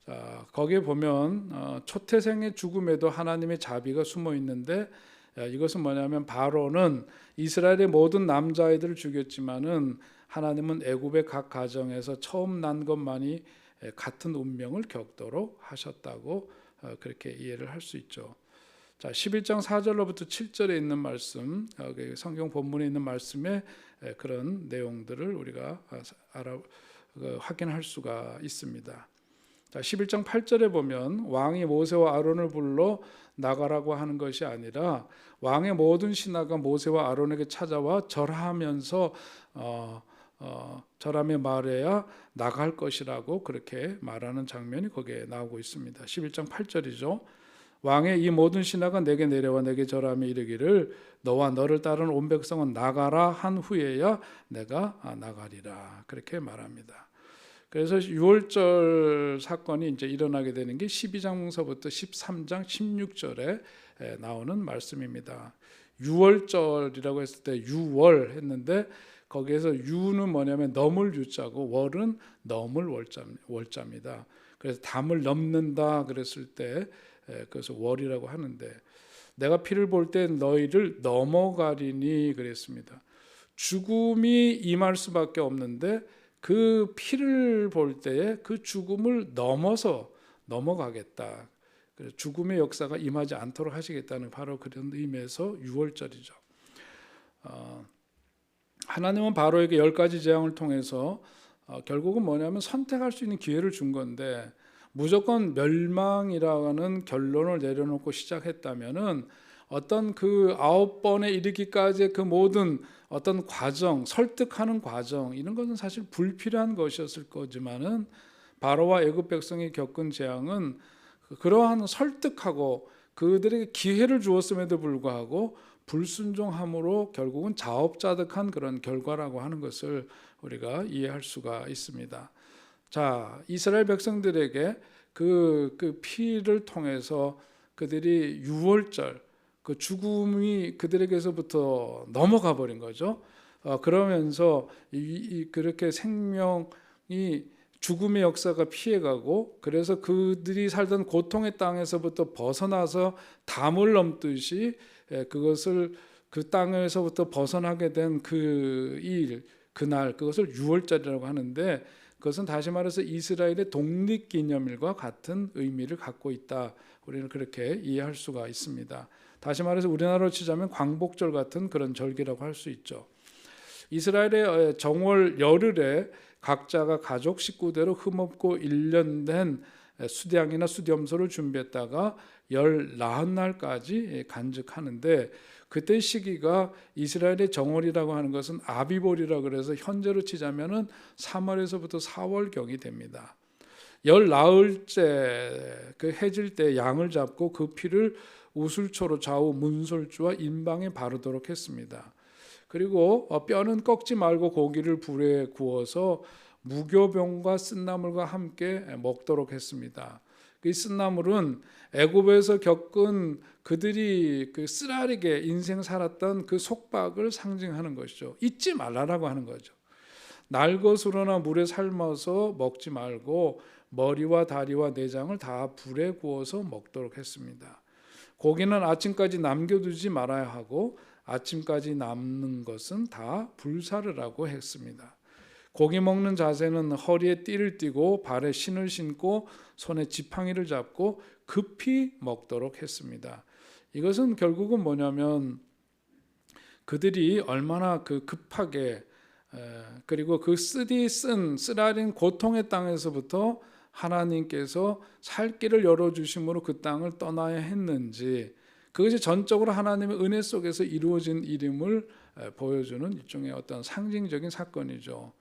자, 거기에 보면 초태생의 죽음에도 하나님의 자비가 숨어 있는데, 이것은 뭐냐면 바로는 이스라엘의 모든 남자아이들을 죽였지만은 하나님은 애굽의 각 가정에서 처음 난 것만이 같은 운명을 겪도록 하셨다고 그렇게 이해를 할 수 있죠. 자, 11장 4절로부터 7절에 있는 말씀, 성경 본문에 있는 말씀에 그런 내용들을 우리가 확인할 수가 있습니다. 자, 11장 8절에 보면 왕이 모세와 아론을 불러 나가라고 하는 것이 아니라 왕의 모든 신하가 모세와 아론에게 찾아와 절하면서 절하며 말해야 나갈 것이라고 그렇게 말하는 장면이 거기에 나오고 있습니다. 11장 8절이죠. 왕의 이 모든 신하가 내게 내려와 내게 절하며 이르기를 너와 너를 따르는 온 백성은 나가라 한 후에야 내가 나가리라, 그렇게 말합니다. 그래서 6월절 사건이 이제 일어나게 되는 게 12장서부터 13장 16절에 나오는 말씀입니다. 6월절이라고 했을 때 6월 했는데, 거기에서 유는 뭐냐면 넘을 유자고 월은 넘을 월자입니다. 그래서 담을 넘는다 그랬을 때 그래서 월이라고 하는데, 내가 피를 볼 때 너희를 넘어가리니 그랬습니다. 죽음이 임할 수밖에 없는데 그 피를 볼 때에 그 죽음을 넘어서 넘어가겠다. 그래서 죽음의 역사가 임하지 않도록 하시겠다는 바로 그런 의미에서 6월절이죠. 하나님은 바로에게 10가지 재앙을 통해서 결국은 뭐냐면 선택할 수 있는 기회를 준 건데, 무조건 멸망이라는 결론을 내려놓고 시작했다면은 어떤 그 9번에 이르기까지의 그 모든 어떤 과정, 설득하는 과정, 이런 것은 사실 불필요한 것이었을 거지만은 바로와 애굽 백성이 겪은 재앙은 그러한 설득하고 그들에게 기회를 주었음에도 불구하고 불순종함으로 결국은 자업자득한 그런 결과라고 하는 것을 우리가 이해할 수가 있습니다. 자, 이스라엘 백성들에게 그 피를 통해서 그들이 유월절, 그 죽음이 그들에게서부터 넘어가 버린 거죠. 그러면서 그렇게 생명이 죽음의 역사가 피해가고, 그래서 그들이 살던 고통의 땅에서부터 벗어나서 담을 넘듯이 그것을 그 땅에서부터 벗어나게 된 그 일, 그날, 그것을 유월절이라고 하는데, 그것은 다시 말해서 이스라엘의 독립기념일과 같은 의미를 갖고 있다. 우리는 그렇게 이해할 수가 있습니다. 다시 말해서 우리나라로 치자면 광복절 같은 그런 절기라고 할 수 있죠. 이스라엘의 정월 열흘에 각자가 가족 식구대로 흠없고 1년 된 수량이나 수염소를 준비했다가 열 나흔 날까지 간직하는데, 그때 시기가 이스라엘의 정월이라고 하는 것은 아비볼이라 그래서 현재로 치자면은 3월에서부터 4월경이 됩니다. 열 나흘째 그 해질 때 양을 잡고 그 피를 우슬초로 좌우 문설주와 인방에 바르도록 했습니다. 그리고 뼈는 꺾지 말고 고기를 불에 구워서 무교병과 쓴나물과 함께 먹도록 했습니다. 이 쓴나물은 애굽에서 겪은 그들이 그 쓰라리게 인생 살았던 그 속박을 상징하는 것이죠. 잊지 말라라고 하는 거죠. 날것으로나 물에 삶아서 먹지 말고 머리와 다리와 내장을 다 불에 구워서 먹도록 했습니다. 고기는 아침까지 남겨두지 말아야 하고 아침까지 남는 것은 다 불사르라고 했습니다. 고기 먹는 자세는 허리에 띠를 띠고 발에 신을 신고 손에 지팡이를 잡고 급히 먹도록 했습니다. 이것은 결국은 뭐냐면 그들이 얼마나 그 급하게 그리고 그 쓰라린 고통의 땅에서부터 하나님께서 살 길을 열어주심으로 그 땅을 떠나야 했는지, 그것이 전적으로 하나님의 은혜 속에서 이루어진 일임을 보여주는 일종의 어떤 상징적인 사건이죠.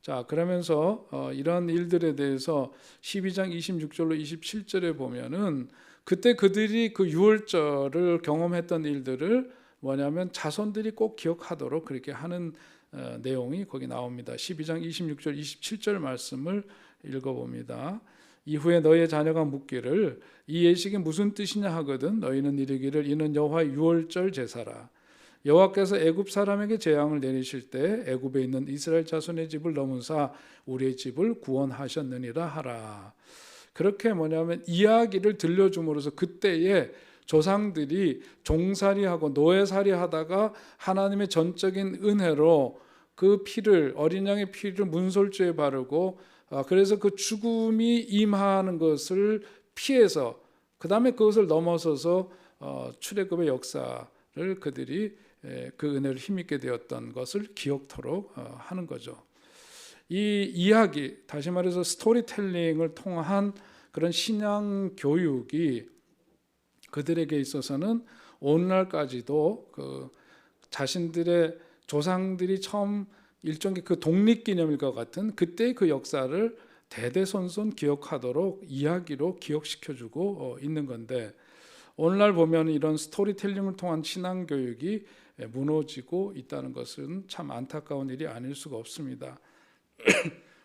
자, 그러면서 이런 일들에 대해서 12장 26절로 27절에 보면은 그때 그들이 그 유월절을 경험했던 일들을 뭐냐면 자손들이 꼭 기억하도록 그렇게 하는 내용이 거기 나옵니다. 12장 26절 27절 말씀을 읽어봅니다. 이후에 너희의 자녀가 묻기를 이 예식이 무슨 뜻이냐 하거든 너희는 이르기를 이는 여호와의 유월절 제사라. 여호와께서 애굽 사람에게 재앙을 내리실 때 애굽에 있는 이스라엘 자손의 집을 넘으사 우리의 집을 구원하셨느니라 하라. 그렇게 뭐냐면 이야기를 들려줌으로써 그때에 조상들이 종살이하고 노예살이 하다가 하나님의 전적인 은혜로 그 피를, 어린 양의 피를 문설주에 바르고 그래서 그 죽음이 임하는 것을 피해서 그 다음에 그것을 넘어서서 출애굽의 역사를 그들이 그 은혜를 힘입게 되었던 것을 기억토록 하는 거죠. 이 이야기, 다시 말해서 스토리텔링을 통한 그런 신앙 교육이 그들에게 있어서는 오늘날까지도 그 자신들의 조상들이 처음 일종의 그 독립기념일과 같은 그때의 그 역사를 대대손손 기억하도록 이야기로 기억시켜주고 있는 건데, 오늘날 보면 이런 스토리텔링을 통한 신앙교육이 무너지고 있다는 것은 참 안타까운 일이 아닐 수가 없습니다.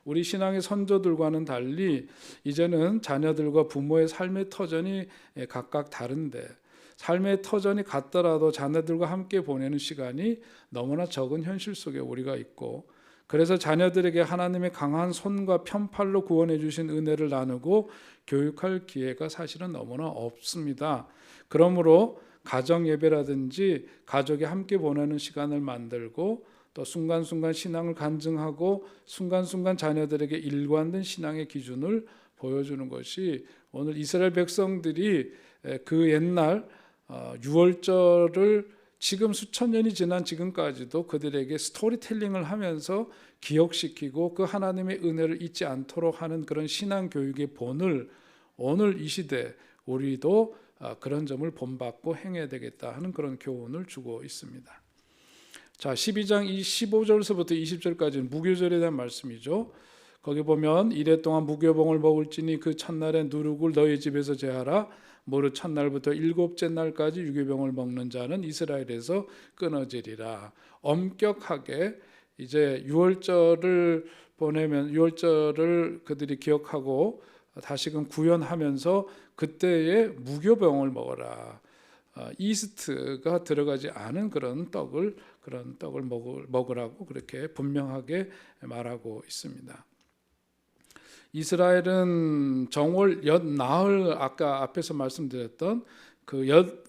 우리 신앙의 선조들과는 달리 이제는 자녀들과 부모의 삶의 터전이 각각 다른데, 삶의 터전이 같더라도 자녀들과 함께 보내는 시간이 너무나 적은 현실 속에 우리가 있고, 그래서 자녀들에게 하나님의 강한 손과 편팔로 구원해 주신 은혜를 나누고 교육할 기회가 사실은 너무나 없습니다. 그러므로 가정 예배라든지 가족이 함께 보내는 시간을 만들고 또 순간순간 신앙을 간증하고 순간순간 자녀들에게 일관된 신앙의 기준을 보여주는 것이 오늘 이스라엘 백성들이 그 옛날 유월절을 지금 수천 년이 지난 지금까지도 그들에게 스토리텔링을 하면서 기억시키고 그 하나님의 은혜를 잊지 않도록 하는 그런 신앙 교육의 본을 오늘 이 시대 우리도 그런 점을 본받고 행해야 되겠다 하는 그런 교훈을 주고 있습니다. 자, 12장 15절서부터 20절까지는 무교절에 대한 말씀이죠. 거기 보면 이래 동안 무교봉을 먹을지니 그 첫날에 누룩을 너희 집에서 제하라. 무릇 첫날부터 일곱째 날까지 유교병을 먹는 자는 이스라엘에서 끊어지리라. 엄격하게 이제 유월절을 보내면 유월절을 그들이 기억하고 다시금 구현하면서 그때에 무교병을 먹어라. 이스트가 들어가지 않은 그런 떡을 먹으라고 그렇게 분명하게 말하고 있습니다. 이스라엘은 정월 엿나흘, 아까 앞에서 말씀드렸던 그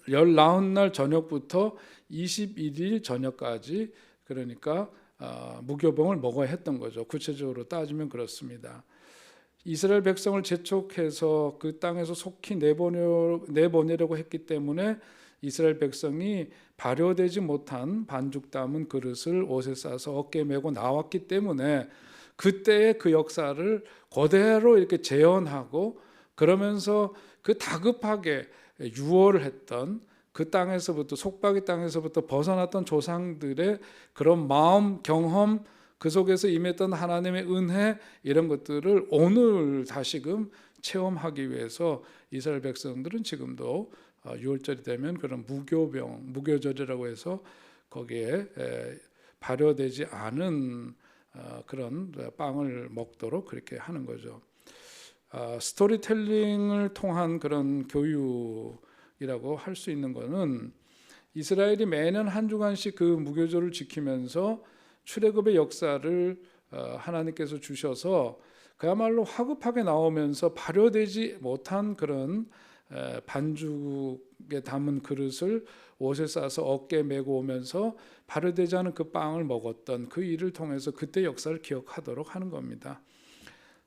열나흔날 저녁부터 21일 저녁까지, 그러니까 무교병을 먹어야 했던 거죠. 구체적으로 따지면 그렇습니다. 이스라엘 백성을 재촉해서 그 땅에서 속히 내보내려고 했기 때문에 이스라엘 백성이 발효되지 못한 반죽 담은 그릇을 옷에 싸서 어깨에 메고 나왔기 때문에 그때의 그 역사를 그대로 이렇게 재현하고, 그러면서 그 다급하게 유월을 했던 그 땅에서부터, 속박의 땅에서부터 벗어났던 조상들의 그런 마음, 경험, 그 속에서 임했던 하나님의 은혜, 이런 것들을 오늘 다시금 체험하기 위해서 이스라엘 백성들은 지금도 6월절이 되면 그런 무교절이라고 해서 거기에 발효되지 않은 그런 빵을 먹도록 그렇게 하는 거죠. 스토리텔링을 통한 그런 교육이라고 할 수 있는 것은, 이스라엘이 매년 한 주간씩 그 무교절을 지키면서 출애굽의 역사를 하나님께서 주셔서 그야말로 화급하게 나오면서 발효되지 못한 그런 반죽에 담은 그릇을 옷에 싸서 어깨에 메고 오면서 발효되지 않은 그 빵을 먹었던 그 일을 통해서 그때 역사를 기억하도록 하는 겁니다.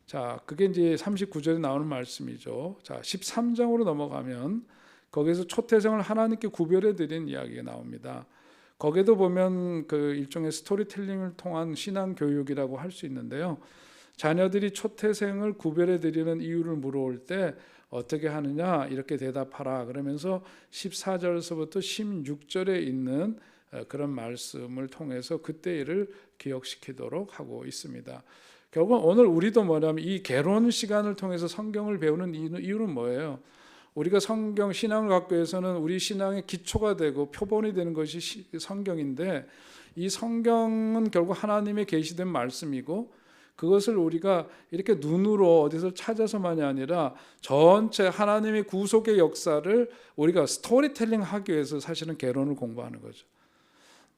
자, 그게 이제 39절에 나오는 말씀이죠. 자, 13장으로 넘어가면 거기서 초태생을 하나님께 구별해 드린 이야기가 나옵니다. 거기도 보면 그 일종의 스토리텔링을 통한 신앙 교육이라고 할 수 있는데요. 자녀들이 초태생을 구별해 드리는 이유를 물어올 때 어떻게 하느냐, 이렇게 대답하라 그러면서 14절에서부터 16절에 있는 그런 말씀을 통해서 그때 일을 기억시키도록 하고 있습니다. 결국 오늘 우리도 뭐냐면 이 개론 시간을 통해서 성경을 배우는 이유는 뭐예요? 우리가 성경 신앙을 갖고 해서는 우리 신앙의 기초가 되고 표본이 되는 것이 성경인데, 이 성경은 결국 하나님의 계시된 말씀이고, 그것을 우리가 이렇게 눈으로 어디서 찾아서만이 아니라 전체 하나님의 구속의 역사를 우리가 스토리텔링 하기 위해서 사실은 개론을 공부하는 거죠.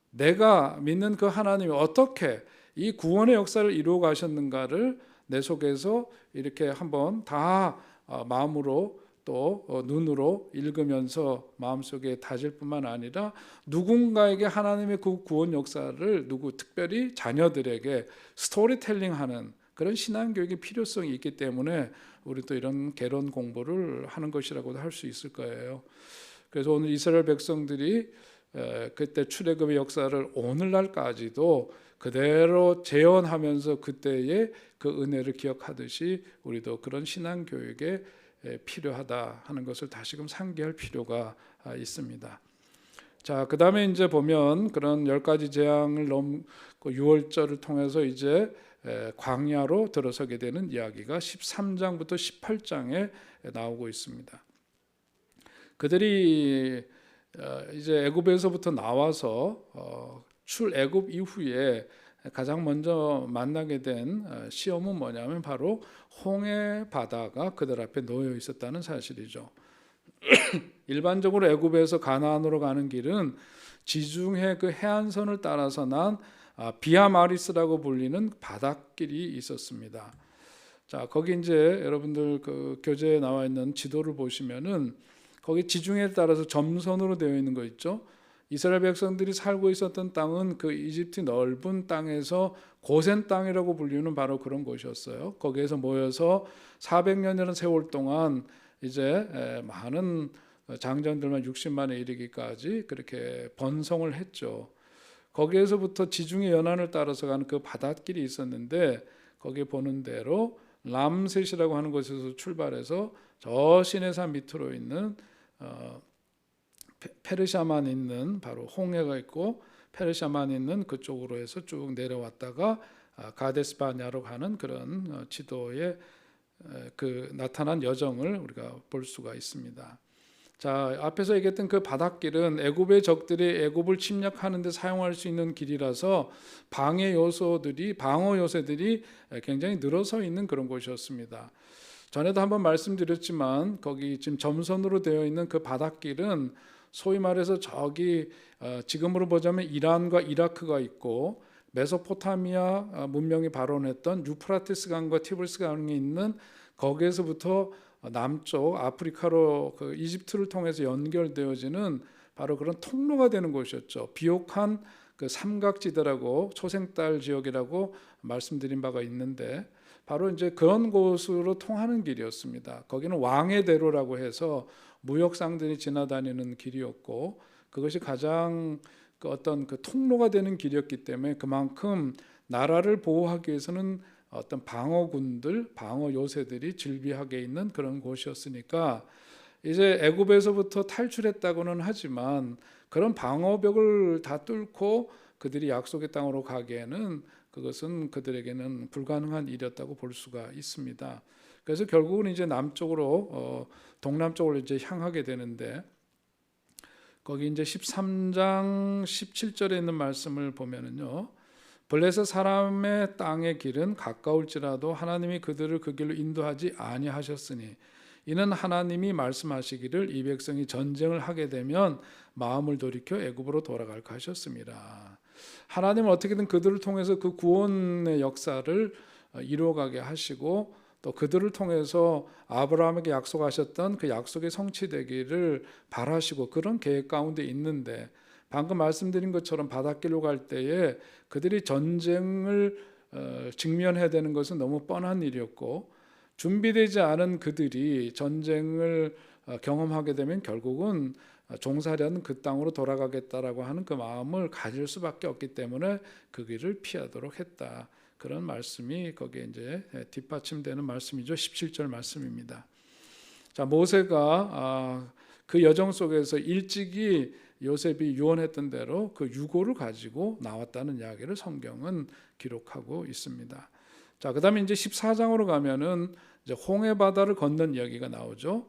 내가 믿는 그 하나님이 어떻게 이 구원의 역사를 이루어 가셨는가를 내 속에서 이렇게 한번 다 마음으로 또 눈으로 읽으면서 마음속에 다질 뿐만 아니라 누군가에게 하나님의 그 구원 역사를 특별히 자녀들에게 스토리텔링하는 그런 신앙교육의 필요성이 있기 때문에 우리 또 이런 개론 공부를 하는 것이라고도 할 수 있을 거예요. 그래서 오늘 이스라엘 백성들이 그때 출애굽의 역사를 오늘날까지도 그대로 재현하면서 그때의 그 은혜를 기억하듯이 우리도 그런 신앙교육에 필요하다 하는 것을 다시금 상기할 필요가 있습니다. 자, 그 다음에 이제 보면 그런 10가지 재앙을 넘고 6월절을 통해서 이제 광야로 들어서게 되는 이야기가 13장부터 18장에 나오고 있습니다. 그들이 이제 애굽에서부터 나와서 출애굽 이후에 가장 먼저 만나게 된 시험은 뭐냐면 바로 홍해 바다가 그들 앞에 놓여 있었다는 사실이죠. 일반적으로 애굽에서 가나안으로 가는 길은 지중해 그 해안선을 따라서 난 비아마리스라고 불리는 바닷길이 있었습니다. 자, 거기 이제 여러분들 그 교재에 나와 있는 지도를 보시면은 거기 지중해에 따라서 점선으로 되어 있는 거 있죠. 이스라엘 백성들이 살고 있었던 땅은 그 이집트 넓은 땅에서 고센 땅이라고 불리는 바로 그런 곳이었어요. 거기에서 모여서 400년이라는 세월 동안 이제 많은 장정들만 60만에 이르기까지 그렇게 번성을 했죠. 거기에서부터 지중해 연안을 따라서 가는 그 바닷길이 있었는데, 거기 보는 대로 람셋이라고 하는 곳에서 출발해서 저 시내산 밑으로 있는 페르시아만 있는 바로 홍해가 있고 페르시아만 있는 그쪽으로 해서 쭉 내려왔다가 가데스 바냐로 가는 그런 지도에 그 나타난 여정을 우리가 볼 수가 있습니다. 자, 앞에서 얘기했던 그 바닷길은 애굽의 적들이 애굽을 침략하는 데 사용할 수 있는 길이라서 방어 요새들이 굉장히 늘어서 있는 그런 곳이었습니다. 전에도 한번 말씀드렸지만 거기 지금 점선으로 되어 있는 그 바닷길은 소위 말해서 저기 지금으로 보자면 이란과 이라크가 있고 메소포타미아 문명이 발원했던 유프라테스 강과 티브리스 강이 있는 거기에서부터 남쪽 아프리카로 그 이집트를 통해서 연결되어지는 바로 그런 통로가 되는 곳이었죠. 비옥한 그 삼각지대라고 초생딸 지역이라고 말씀드린 바가 있는데 바로 이제 그런 곳으로 통하는 길이었습니다. 거기는 왕의 대로라고 해서 무역상들이 지나다니는 길이었고 그것이 가장 그 어떤 그 통로가 되는 길이었기 때문에 그만큼 나라를 보호하기 위해서는 어떤 방어군들, 방어 요새들이 즐비하게 있는 그런 곳이었으니까 이제 애굽에서부터 탈출했다고는 하지만 그런 방어벽을 다 뚫고 그들이 약속의 땅으로 가기에는 그것은 그들에게는 불가능한 일이었다고 볼 수가 있습니다. 그래서 결국은 이제 남쪽으로 동남쪽으로 이제 향하게 되는데 거기 이제 13장 17절에 있는 말씀을 보면은요. 블레셋 사람의 땅의 길은 가까울지라도 하나님이 그들을 그 길로 인도하지 아니하셨으니 이는 하나님이 말씀하시기를 이 백성이 전쟁을 하게 되면 마음을 돌이켜 애굽으로 돌아갈까 하셨습니다. 하나님은 어떻게든 그들을 통해서 그 구원의 역사를 이루어가게 하시고 또 그들을 통해서 아브라함에게 약속하셨던 그 약속의 성취되기를 바라시고 그런 계획 가운데 있는데 방금 말씀드린 것처럼 바닷길로 갈 때에 그들이 전쟁을 직면해야 되는 것은 너무 뻔한 일이었고 준비되지 않은 그들이 전쟁을 경험하게 되면 결국은 종살이하는 그 땅으로 돌아가겠다라고 하는 그 마음을 가질 수밖에 없기 때문에 그 길을 피하도록 했다. 그런 말씀이 거기에 이제 뒷받침되는 말씀이죠. 17절 말씀입니다. 자, 모세가 그 여정 속에서 일찍이 요셉이 유언했던 대로 그 유고를 가지고 나왔다는 이야기를 성경은 기록하고 있습니다. 자, 그다음에 이제 14장으로 가면은 이제 홍해 바다를 건넌 이야기가 나오죠.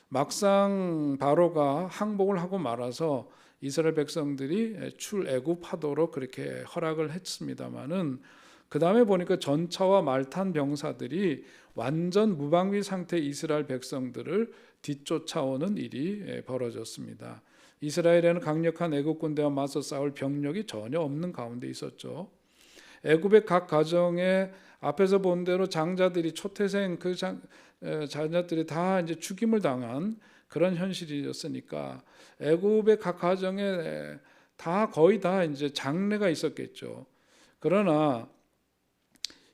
막상 바로가 항복을 하고 말아서 이스라엘 백성들이 출애굽하도록 그렇게 허락을 했습니다마는 그 다음에 보니까 전차와 말탄 병사들이 완전 무방비 상태의 이스라엘 백성들을 뒤쫓아오는 일이 벌어졌습니다. 이스라엘에는 강력한 애굽 군대와 맞서 싸울 병력이 전혀 없는 가운데 있었죠. 애굽의 각 가정에 앞에서 본 대로 장자들이 초태생 그 자녀들이 다 이제 죽임을 당한 그런 현실이었으니까 애굽의 각 가정에 다 거의 다 이제 장례가 있었겠죠. 그러나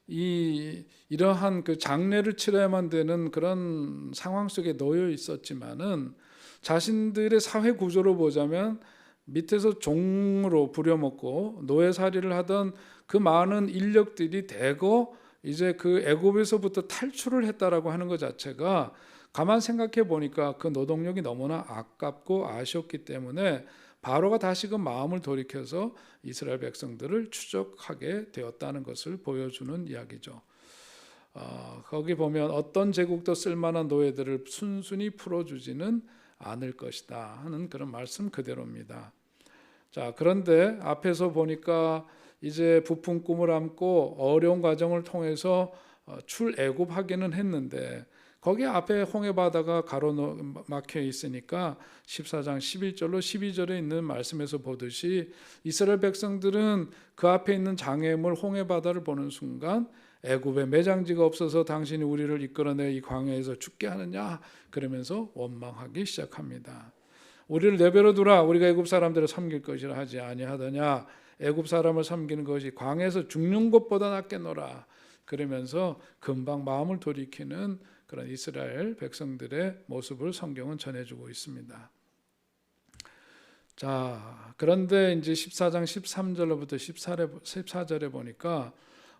이러한 그 장례를 치러야만 되는 그런 상황 속에 놓여 있었지만은 자신들의 사회 구조로 보자면 밑에서 종으로 부려먹고 노예살이를 하던 그 많은 인력들이 대거 이제 그 애굽에서부터 탈출을 했다라고 하는 것 자체가 가만 생각해 보니까 그 노동력이 너무나 아깝고 아쉬웠기 때문에 바로가 다시금 마음을 돌이켜서 이스라엘 백성들을 추적하게 되었다는 것을 보여주는 이야기죠. 거기 보면 어떤 제국도 쓸만한 노예들을 순순히 풀어주지는 않을 것이다 하는 그런 말씀 그대로입니다. 자, 그런데 앞에서 보니까 이제 부푼 꿈을 안고 어려운 과정을 통해서 출애굽하기는 했는데 거기 앞에 홍해 바다가 가로막혀 있으니까 14장 11절로 12절에 있는 말씀에서 보듯이 이스라엘 백성들은 그 앞에 있는 장애물 홍해 바다를 보는 순간 애굽에 매장지가 없어서 당신이 우리를 이끌어내 이 광야에서 죽게 하느냐 그러면서 원망하기 시작합니다. 우리를 내버려 두라. 우리가 애굽 사람들을 섬길 것이라 하지 아니하더냐. 애굽 사람을 섬기는 것이 광야에서 죽는 것보다 낫겠노라. 그러면서 금방 마음을 돌이키는 그런 이스라엘 백성들의 모습을 성경은 전해주고 있습니다. 자, 그런데 이제 14장 13절로부터 14절에 보니까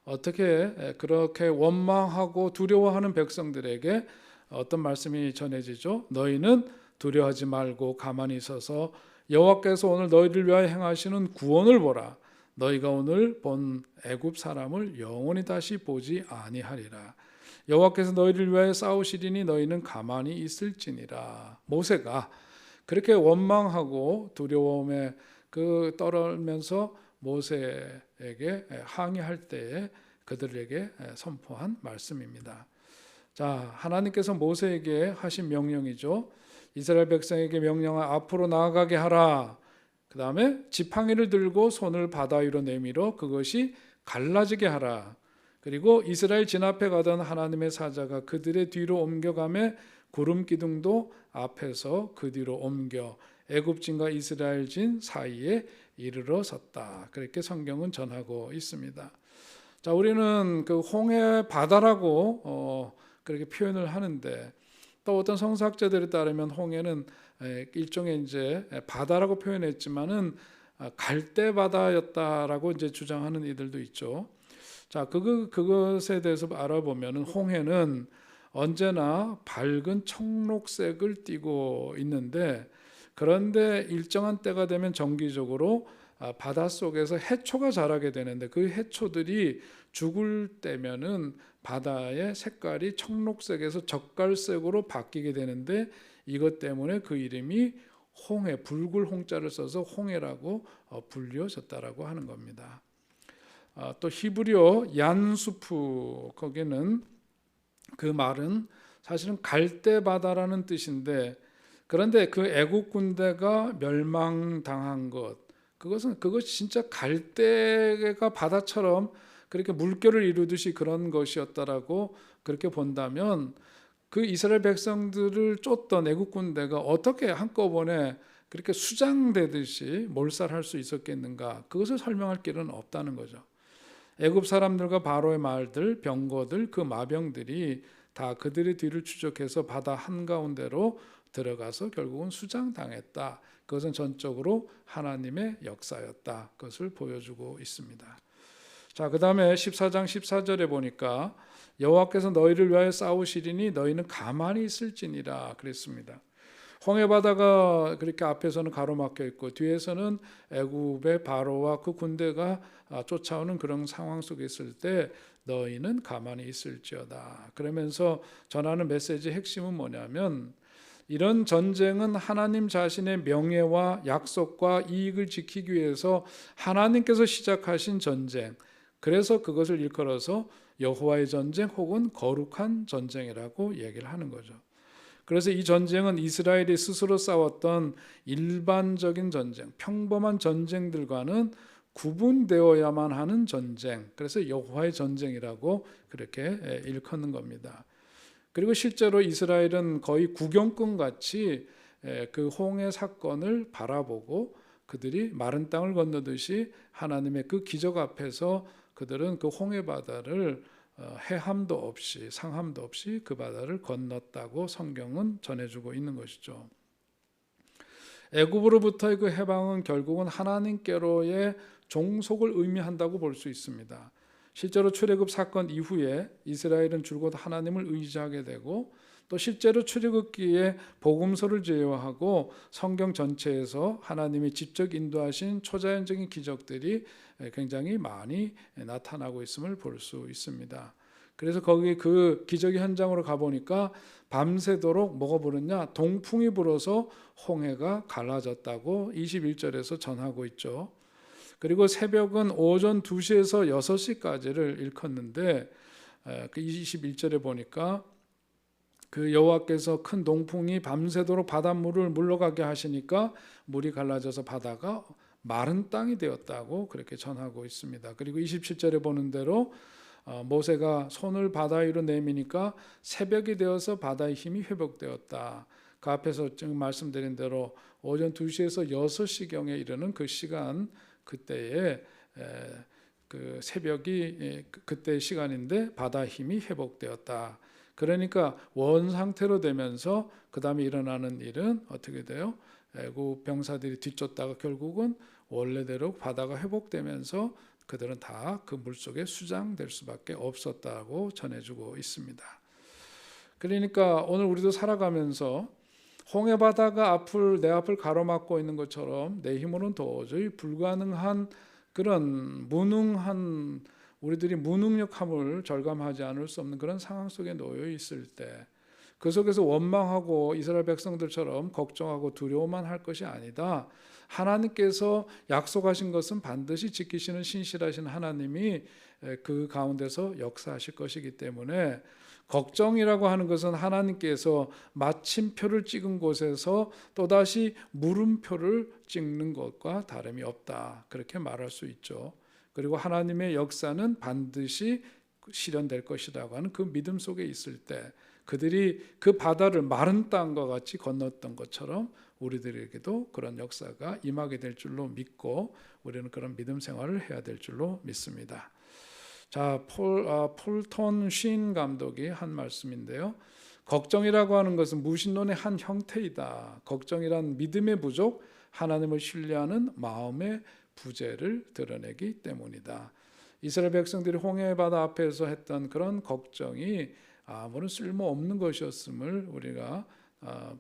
어떻게 그렇게 원망하고 두려워하는 백성들에게 어떤 말씀이 전해지죠? 너희는 두려워하지 말고 가만히 있어서 여호와께서 오늘 너희를 위하여 행하시는 구원을 보라. 너희가 오늘 본 애굽 사람을 영원히 다시 보지 아니하리라. 여호와께서 너희를 위하여 싸우시리니 너희는 가만히 있을지니라. 모세가 그렇게 원망하고 두려움에 떨면서 모세에게 항의할 때에 그들에게 선포한 말씀입니다. 자, 하나님께서 모세에게 하신 명령이죠. 이스라엘 백성에게 명령하 앞으로 나아가게 하라. 그 다음에 지팡이를 들고 손을 바다 위로 내밀어 그것이 갈라지게 하라. 그리고 이스라엘 진앞에 가던 하나님의 사자가 그들의 뒤로 옮겨가매 구름 기둥도 앞에서 그 뒤로 옮겨 애굽진과 이스라엘진 사이에 이르러 섰다. 그렇게 성경은 전하고 있습니다. 자, 우리는 그 홍해 바다라고 그렇게 표현을 하는데 또 어떤 성서학자들에 따르면 홍해는 일종의 이제 바다라고 표현했지만은 갈대 바다였다라고 이제 주장하는 이들도 있죠. 자, 그것에 대해서 알아보면은 홍해는 언제나 밝은 청록색을 띠고 있는데 그런데 일정한 때가 되면 정기적으로 바닷속에서 해초가 자라게 되는데 그 해초들이 죽을 때면은 바다의 색깔이 청록색에서 젓갈색으로 바뀌게 되는데 이것 때문에 그 이름이 홍해, 붉을 홍자를 써서 홍해라고 불려졌다라고 하는 겁니다. 또 히브리어 얀수프, 거기는 그 말은 사실은 갈대바다라는 뜻인데 그런데 그 애국 군대가 멸망당한 것, 그것이 진짜 갈대가 바다처럼 그렇게 물결을 이루듯이 그런 것이었다라고 그렇게 본다면 그 이스라엘 백성들을 쫓던 애국 군대가 어떻게 한꺼번에 그렇게 수장되듯이 몰살할 수 있었겠는가? 그것을 설명할 길은 없다는 거죠. 애굽 사람들과 바로의 말들, 병거들, 그 마병들이 다 그들의 뒤를 추적해서 바다 한가운데로 들어가서 결국은 수장당했다. 그것은 전적으로 하나님의 역사였다. 그것을 보여주고 있습니다. 자, 그 다음에 14장 14절에 보니까 여호와께서 너희를 위하여 싸우시리니 너희는 가만히 있을지니라 그랬습니다. 홍해바다가 그렇게 앞에서는 가로막혀 있고 뒤에서는 애굽의 바로와 그 군대가 쫓아오는 그런 상황 속에 있을 때 너희는 가만히 있을지어다. 그러면서 전하는 메시지의 핵심은 뭐냐면 이런 전쟁은 하나님 자신의 명예와 약속과 이익을 지키기 위해서 하나님께서 시작하신 전쟁, 그래서 그것을 일컬어서 여호와의 전쟁 혹은 거룩한 전쟁이라고 얘기를 하는 거죠. 그래서 이 전쟁은 이스라엘이 스스로 싸웠던 일반적인 전쟁, 평범한 전쟁들과는 구분되어야만 하는 전쟁, 그래서 여호와의 전쟁이라고 그렇게 일컫는 겁니다. 그리고 실제로 이스라엘은 거의 구경꾼 같이 그 홍해 사건을 바라보고 그들이 마른 땅을 건너듯이 하나님의 그 기적 앞에서 그들은 그 홍해 바다를 해함도 없이 상함도 없이 그 바다를 건넜다고 성경은 전해주고 있는 것이죠. 애굽으로부터의 그 해방은 결국은 하나님께로의 종속을 의미한다고 볼 수 있습니다. 실제로 출애굽 사건 이후에 이스라엘은 줄곧 하나님을 의지하게 되고 또 실제로 출애굽기에 복음서를 제외하고 성경 전체에서 하나님이 직접 인도하신 초자연적인 기적들이 굉장히 많이 나타나고 있음을 볼 수 있습니다. 그래서 거기 그 기적의 현장으로 가보니까 밤새도록 뭐가 불었냐? 동풍이 불어서 홍해가 갈라졌다고 21절에서 전하고 있죠. 그리고 새벽은 오전 2시에서 6시까지를 일컫는데 그 21절에 보니까 그 여호와께서 큰 동풍이 밤새도록 바닷물을 물러가게 하시니까 물이 갈라져서 바다가 마른 땅이 되었다고 그렇게 전하고 있습니다. 그리고 27절에 보는 대로 모세가 손을 바다 위로 내미니까 새벽이 되어서 바다의 힘이 회복되었다. 그 앞에서 지금 말씀드린 대로 오전 2시에서 6시경에 이르는 그 시간, 그때에 그 새벽이 그때의 시간인데 바다의 힘이 회복되었다. 그러니까 원 상태로 되면서 그 다음에 일어나는 일은 어떻게 돼요? 애국 병사들이 뒤쫓다가 결국은 원래대로 바다가 회복되면서 그들은 다 그 물속에 수장될 수밖에 없었다고 전해주고 있습니다. 그러니까 오늘 우리도 살아가면서 홍해 바다가 내 앞을 가로막고 있는 것처럼 내 힘으로는 도저히 불가능한 그런 무능한 우리들이 무능력함을 절감하지 않을 수 없는 그런 상황 속에 놓여 있을 때 그 속에서 원망하고 이스라엘 백성들처럼 걱정하고 두려워만 할 것이 아니다. 하나님께서 약속하신 것은 반드시 지키시는 신실하신 하나님이 그 가운데서 역사하실 것이기 때문에 걱정이라고 하는 것은 하나님께서 마침표를 찍은 곳에서 또다시 물음표를 찍는 것과 다름이 없다. 그렇게 말할 수 있죠. 그리고 하나님의 역사는 반드시 실현될 것이라고 하는 그 믿음 속에 있을 때 그들이 그 바다를 마른 땅과 같이 건넜던 것처럼 우리들에게도 그런 역사가 임하게 될 줄로 믿고 우리는 그런 믿음 생활을 해야 될 줄로 믿습니다. 자, 폴톤 쉰 감독이 한 말씀인데요. 걱정이라고 하는 것은 무신론의 한 형태이다. 걱정이란 믿음의 부족, 하나님을 신뢰하는 마음의 부재를 드러내기 때문이다. 이스라엘 백성들이 홍해 바다 앞에서 했던 그런 걱정이 아무런 쓸모없는 것이었음을 우리가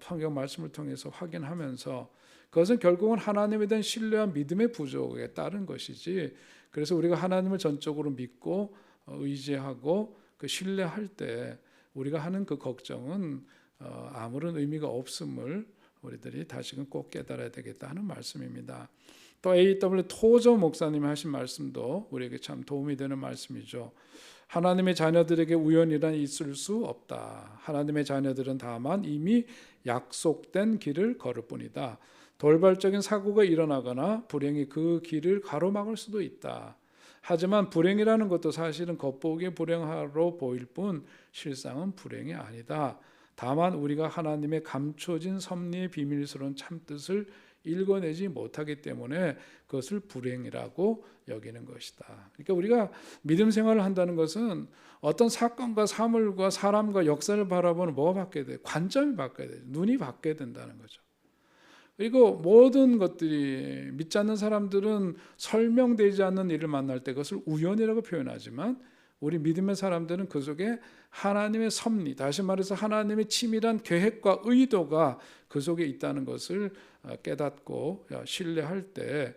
성경 말씀을 통해서 확인하면서 그것은 결국은 하나님에 대한 신뢰와 믿음의 부족에 따른 것이지, 그래서 우리가 하나님을 전적으로 믿고 의지하고 그 신뢰할 때 우리가 하는 그 걱정은 아무런 의미가 없음을 우리들이 다시금 꼭 깨달아야 되겠다 하는 말씀입니다. 또 A.W. 토저 목사님이 하신 말씀도 우리에게 참 도움이 되는 말씀이죠. 하나님의 자녀들에게 우연이란 있을 수 없다. 하나님의 자녀들은 다만 이미 약속된 길을 걸을 뿐이다. 돌발적인 사고가 일어나거나 불행이 그 길을 가로막을 수도 있다. 하지만 불행이라는 것도 사실은 겉보기에 불행하로 보일 뿐 실상은 불행이 아니다. 다만 우리가 하나님의 감춰진 섭리의 비밀스러운 참뜻을 읽어내지 못하기 때문에 그것을 불행이라고 여기는 것이다. 그러니까 우리가 믿음 생활을 한다는 것은 어떤 사건과 사물과 사람과 역사를 바라보는 뭐가 바뀌어야 돼요? 관점이 바뀌어야 돼요. 눈이 바뀌어야 된다는 거죠. 그리고 모든 것들이 믿지 않는 사람들은 설명되지 않는 일을 만날 때 그것을 우연이라고 표현하지만 우리 믿음의 사람들은 그 속에 하나님의 섭리, 다시 말해서 하나님의 치밀한 계획과 의도가 그 속에 있다는 것을 깨닫고 신뢰할 때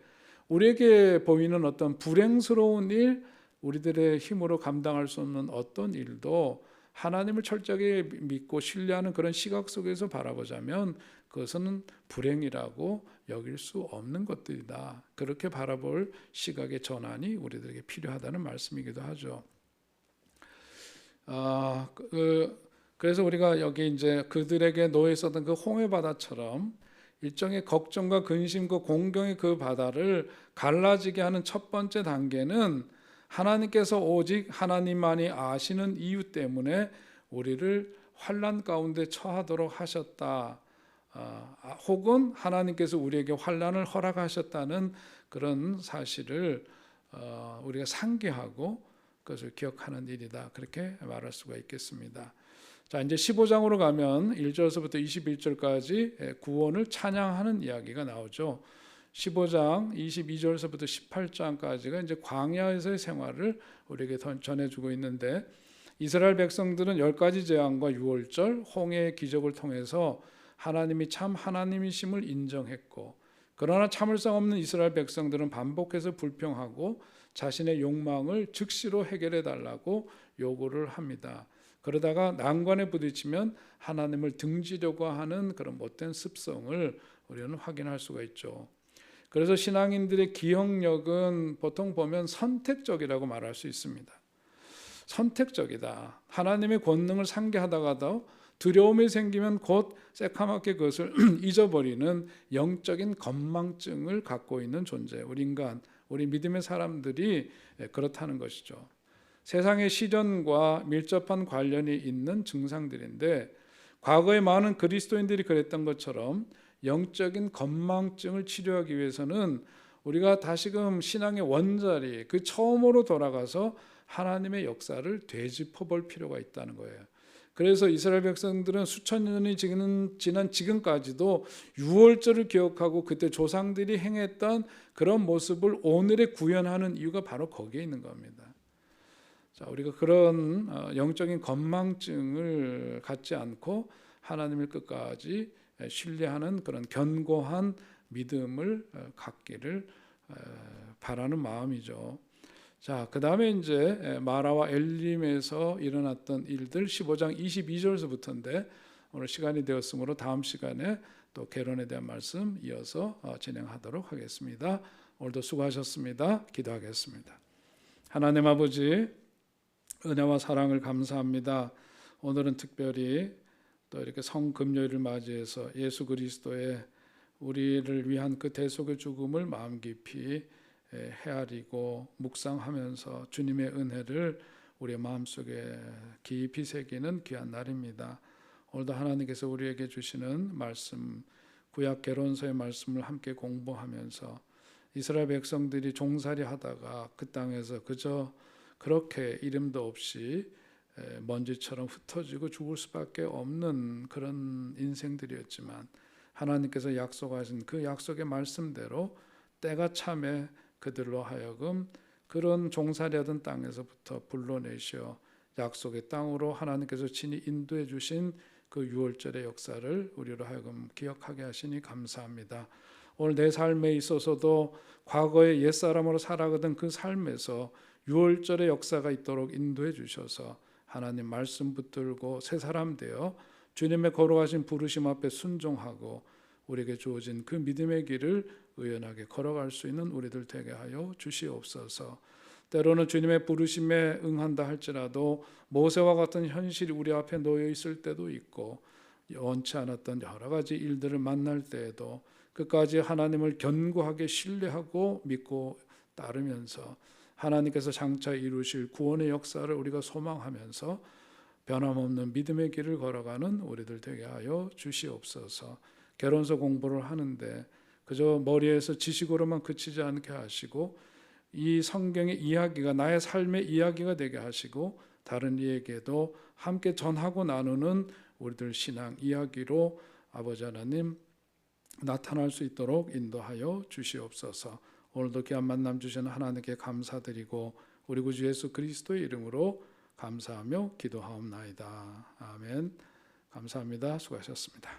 우리에게 보이는 어떤 불행스러운 일, 우리들의 힘으로 감당할 수 없는 어떤 일도 하나님을 철저하게 믿고 신뢰하는 그런 시각 속에서 바라보자면 그것은 불행이라고 여길 수 없는 것들이다. 그렇게 바라볼 시각의 전환이 우리들에게 필요하다는 말씀이기도 하죠. 그래서 우리가 여기 이제 그들에게 놓여 있었던 그 홍해 바다처럼 일종의 걱정과 근심과 공경의 그 바다를 갈라지게 하는 첫 번째 단계는 하나님께서 오직 하나님만이 아시는 이유 때문에 우리를 환난 가운데 처하도록 하셨다. 혹은 하나님께서 우리에게 환난을 허락하셨다는 그런 사실을 우리가 상기하고 그것을 기억하는 일이다. 그렇게 말할 수가 있겠습니다. 자, 이제 15장으로 가면 1절에서부터 21절까지 구원을 찬양하는 이야기가 나오죠. 15장 22절에서부터 18장까지가 이제 광야에서의 생활을 우리에게 전해주고 있는데 이스라엘 백성들은 10가지 재앙과 유월절, 홍해의 기적을 통해서 하나님이 참 하나님이심을 인정했고, 그러나 참을성 없는 이스라엘 백성들은 반복해서 불평하고 자신의 욕망을 즉시로 해결해 달라고 요구를 합니다. 그러다가 난관에 부딪히면 하나님을 등지려고 하는 그런 못된 습성을 우리는 확인할 수가 있죠. 그래서 신앙인들의 기억력은 보통 보면 선택적이라고 말할 수 있습니다. 선택적이다. 하나님의 권능을 상기하다가도 두려움이 생기면 곧 새카맣게 그것을 잊어버리는 영적인 건망증을 갖고 있는 존재, 우리 인간, 우리 믿음의 사람들이 그렇다는 것이죠. 세상의 시련과 밀접한 관련이 있는 증상들인데 과거에 많은 그리스도인들이 그랬던 것처럼 영적인 건망증을 치료하기 위해서는 우리가 다시금 신앙의 원자리, 그 처음으로 돌아가서 하나님의 역사를 되짚어 볼 필요가 있다는 거예요. 그래서 이스라엘 백성들은 수천 년이 지난 지금까지도 유월절을 기억하고 그때 조상들이 행했던 그런 모습을 오늘에 구현하는 이유가 바로 거기에 있는 겁니다. 자, 우리가 그런 영적인 건망증을 갖지 않고 하나님을 끝까지 신뢰하는 그런 견고한 믿음을 갖기를 바라는 마음이죠. 자, 그 다음에 이제 마라와 엘림에서 일어났던 일들 15장 22절에서부터인데 오늘 시간이 되었으므로 다음 시간에 또 결론에 대한 말씀 이어서 진행하도록 하겠습니다. 오늘도 수고하셨습니다. 기도하겠습니다. 하나님 아버지, 은혜와 사랑을 감사합니다. 오늘은 특별히 또 이렇게 성금요일을 맞이해서 예수 그리스도의 우리를 위한 그 대속의 죽음을 마음 깊이 헤아리고 묵상하면서 주님의 은혜를 우리의 마음속에 깊이 새기는 귀한 날입니다. 오늘도 하나님께서 우리에게 주시는 말씀, 구약 계론서의 말씀을 함께 공부하면서 이스라엘 백성들이 종살이 하다가 그 땅에서 그저 그렇게 이름도 없이 먼지처럼 흩어지고 죽을 수밖에 없는 그런 인생들이었지만 하나님께서 약속하신 그 약속의 말씀대로 때가 참에 그들로 하여금 그런 종살이하던 땅에서부터 불러내시어 약속의 땅으로 하나님께서 친히 인도해 주신 그 유월절의 역사를 우리로 하여금 기억하게 하시니 감사합니다. 오늘 내 삶에 있어서도 과거의 옛사람으로 살아가던 그 삶에서 유월절의 역사가 있도록 인도해 주셔서 하나님 말씀 붙들고 새 사람 되어 주님의 거룩하신 부르심 앞에 순종하고 우리에게 주어진 그 믿음의 길을 의연하게 걸어갈 수 있는 우리들 되게 하여 주시옵소서. 때로는 주님의 부르심에 응한다 할지라도 모세와 같은 현실이 우리 앞에 놓여 있을 때도 있고 원치 않았던 여러 가지 일들을 만날 때에도 끝까지 하나님을 견고하게 신뢰하고 믿고 따르면서 하나님께서 장차 이루실 구원의 역사를 우리가 소망하면서 변함없는 믿음의 길을 걸어가는 우리들 되게 하여 주시옵소서. 결혼서 공부를 하는데 그저 머리에서 지식으로만 그치지 않게 하시고 이 성경의 이야기가 나의 삶의 이야기가 되게 하시고 다른 이에게도 함께 전하고 나누는 우리들 신앙 이야기로 아버지 하나님 나타날 수 있도록 인도하여 주시옵소서. 오늘도 귀한 만남 주시는 하나님께 감사드리고 우리 구주 예수 그리스도의 이름으로 감사하며 기도하옵나이다. 아멘. 감사합니다. 수고하셨습니다.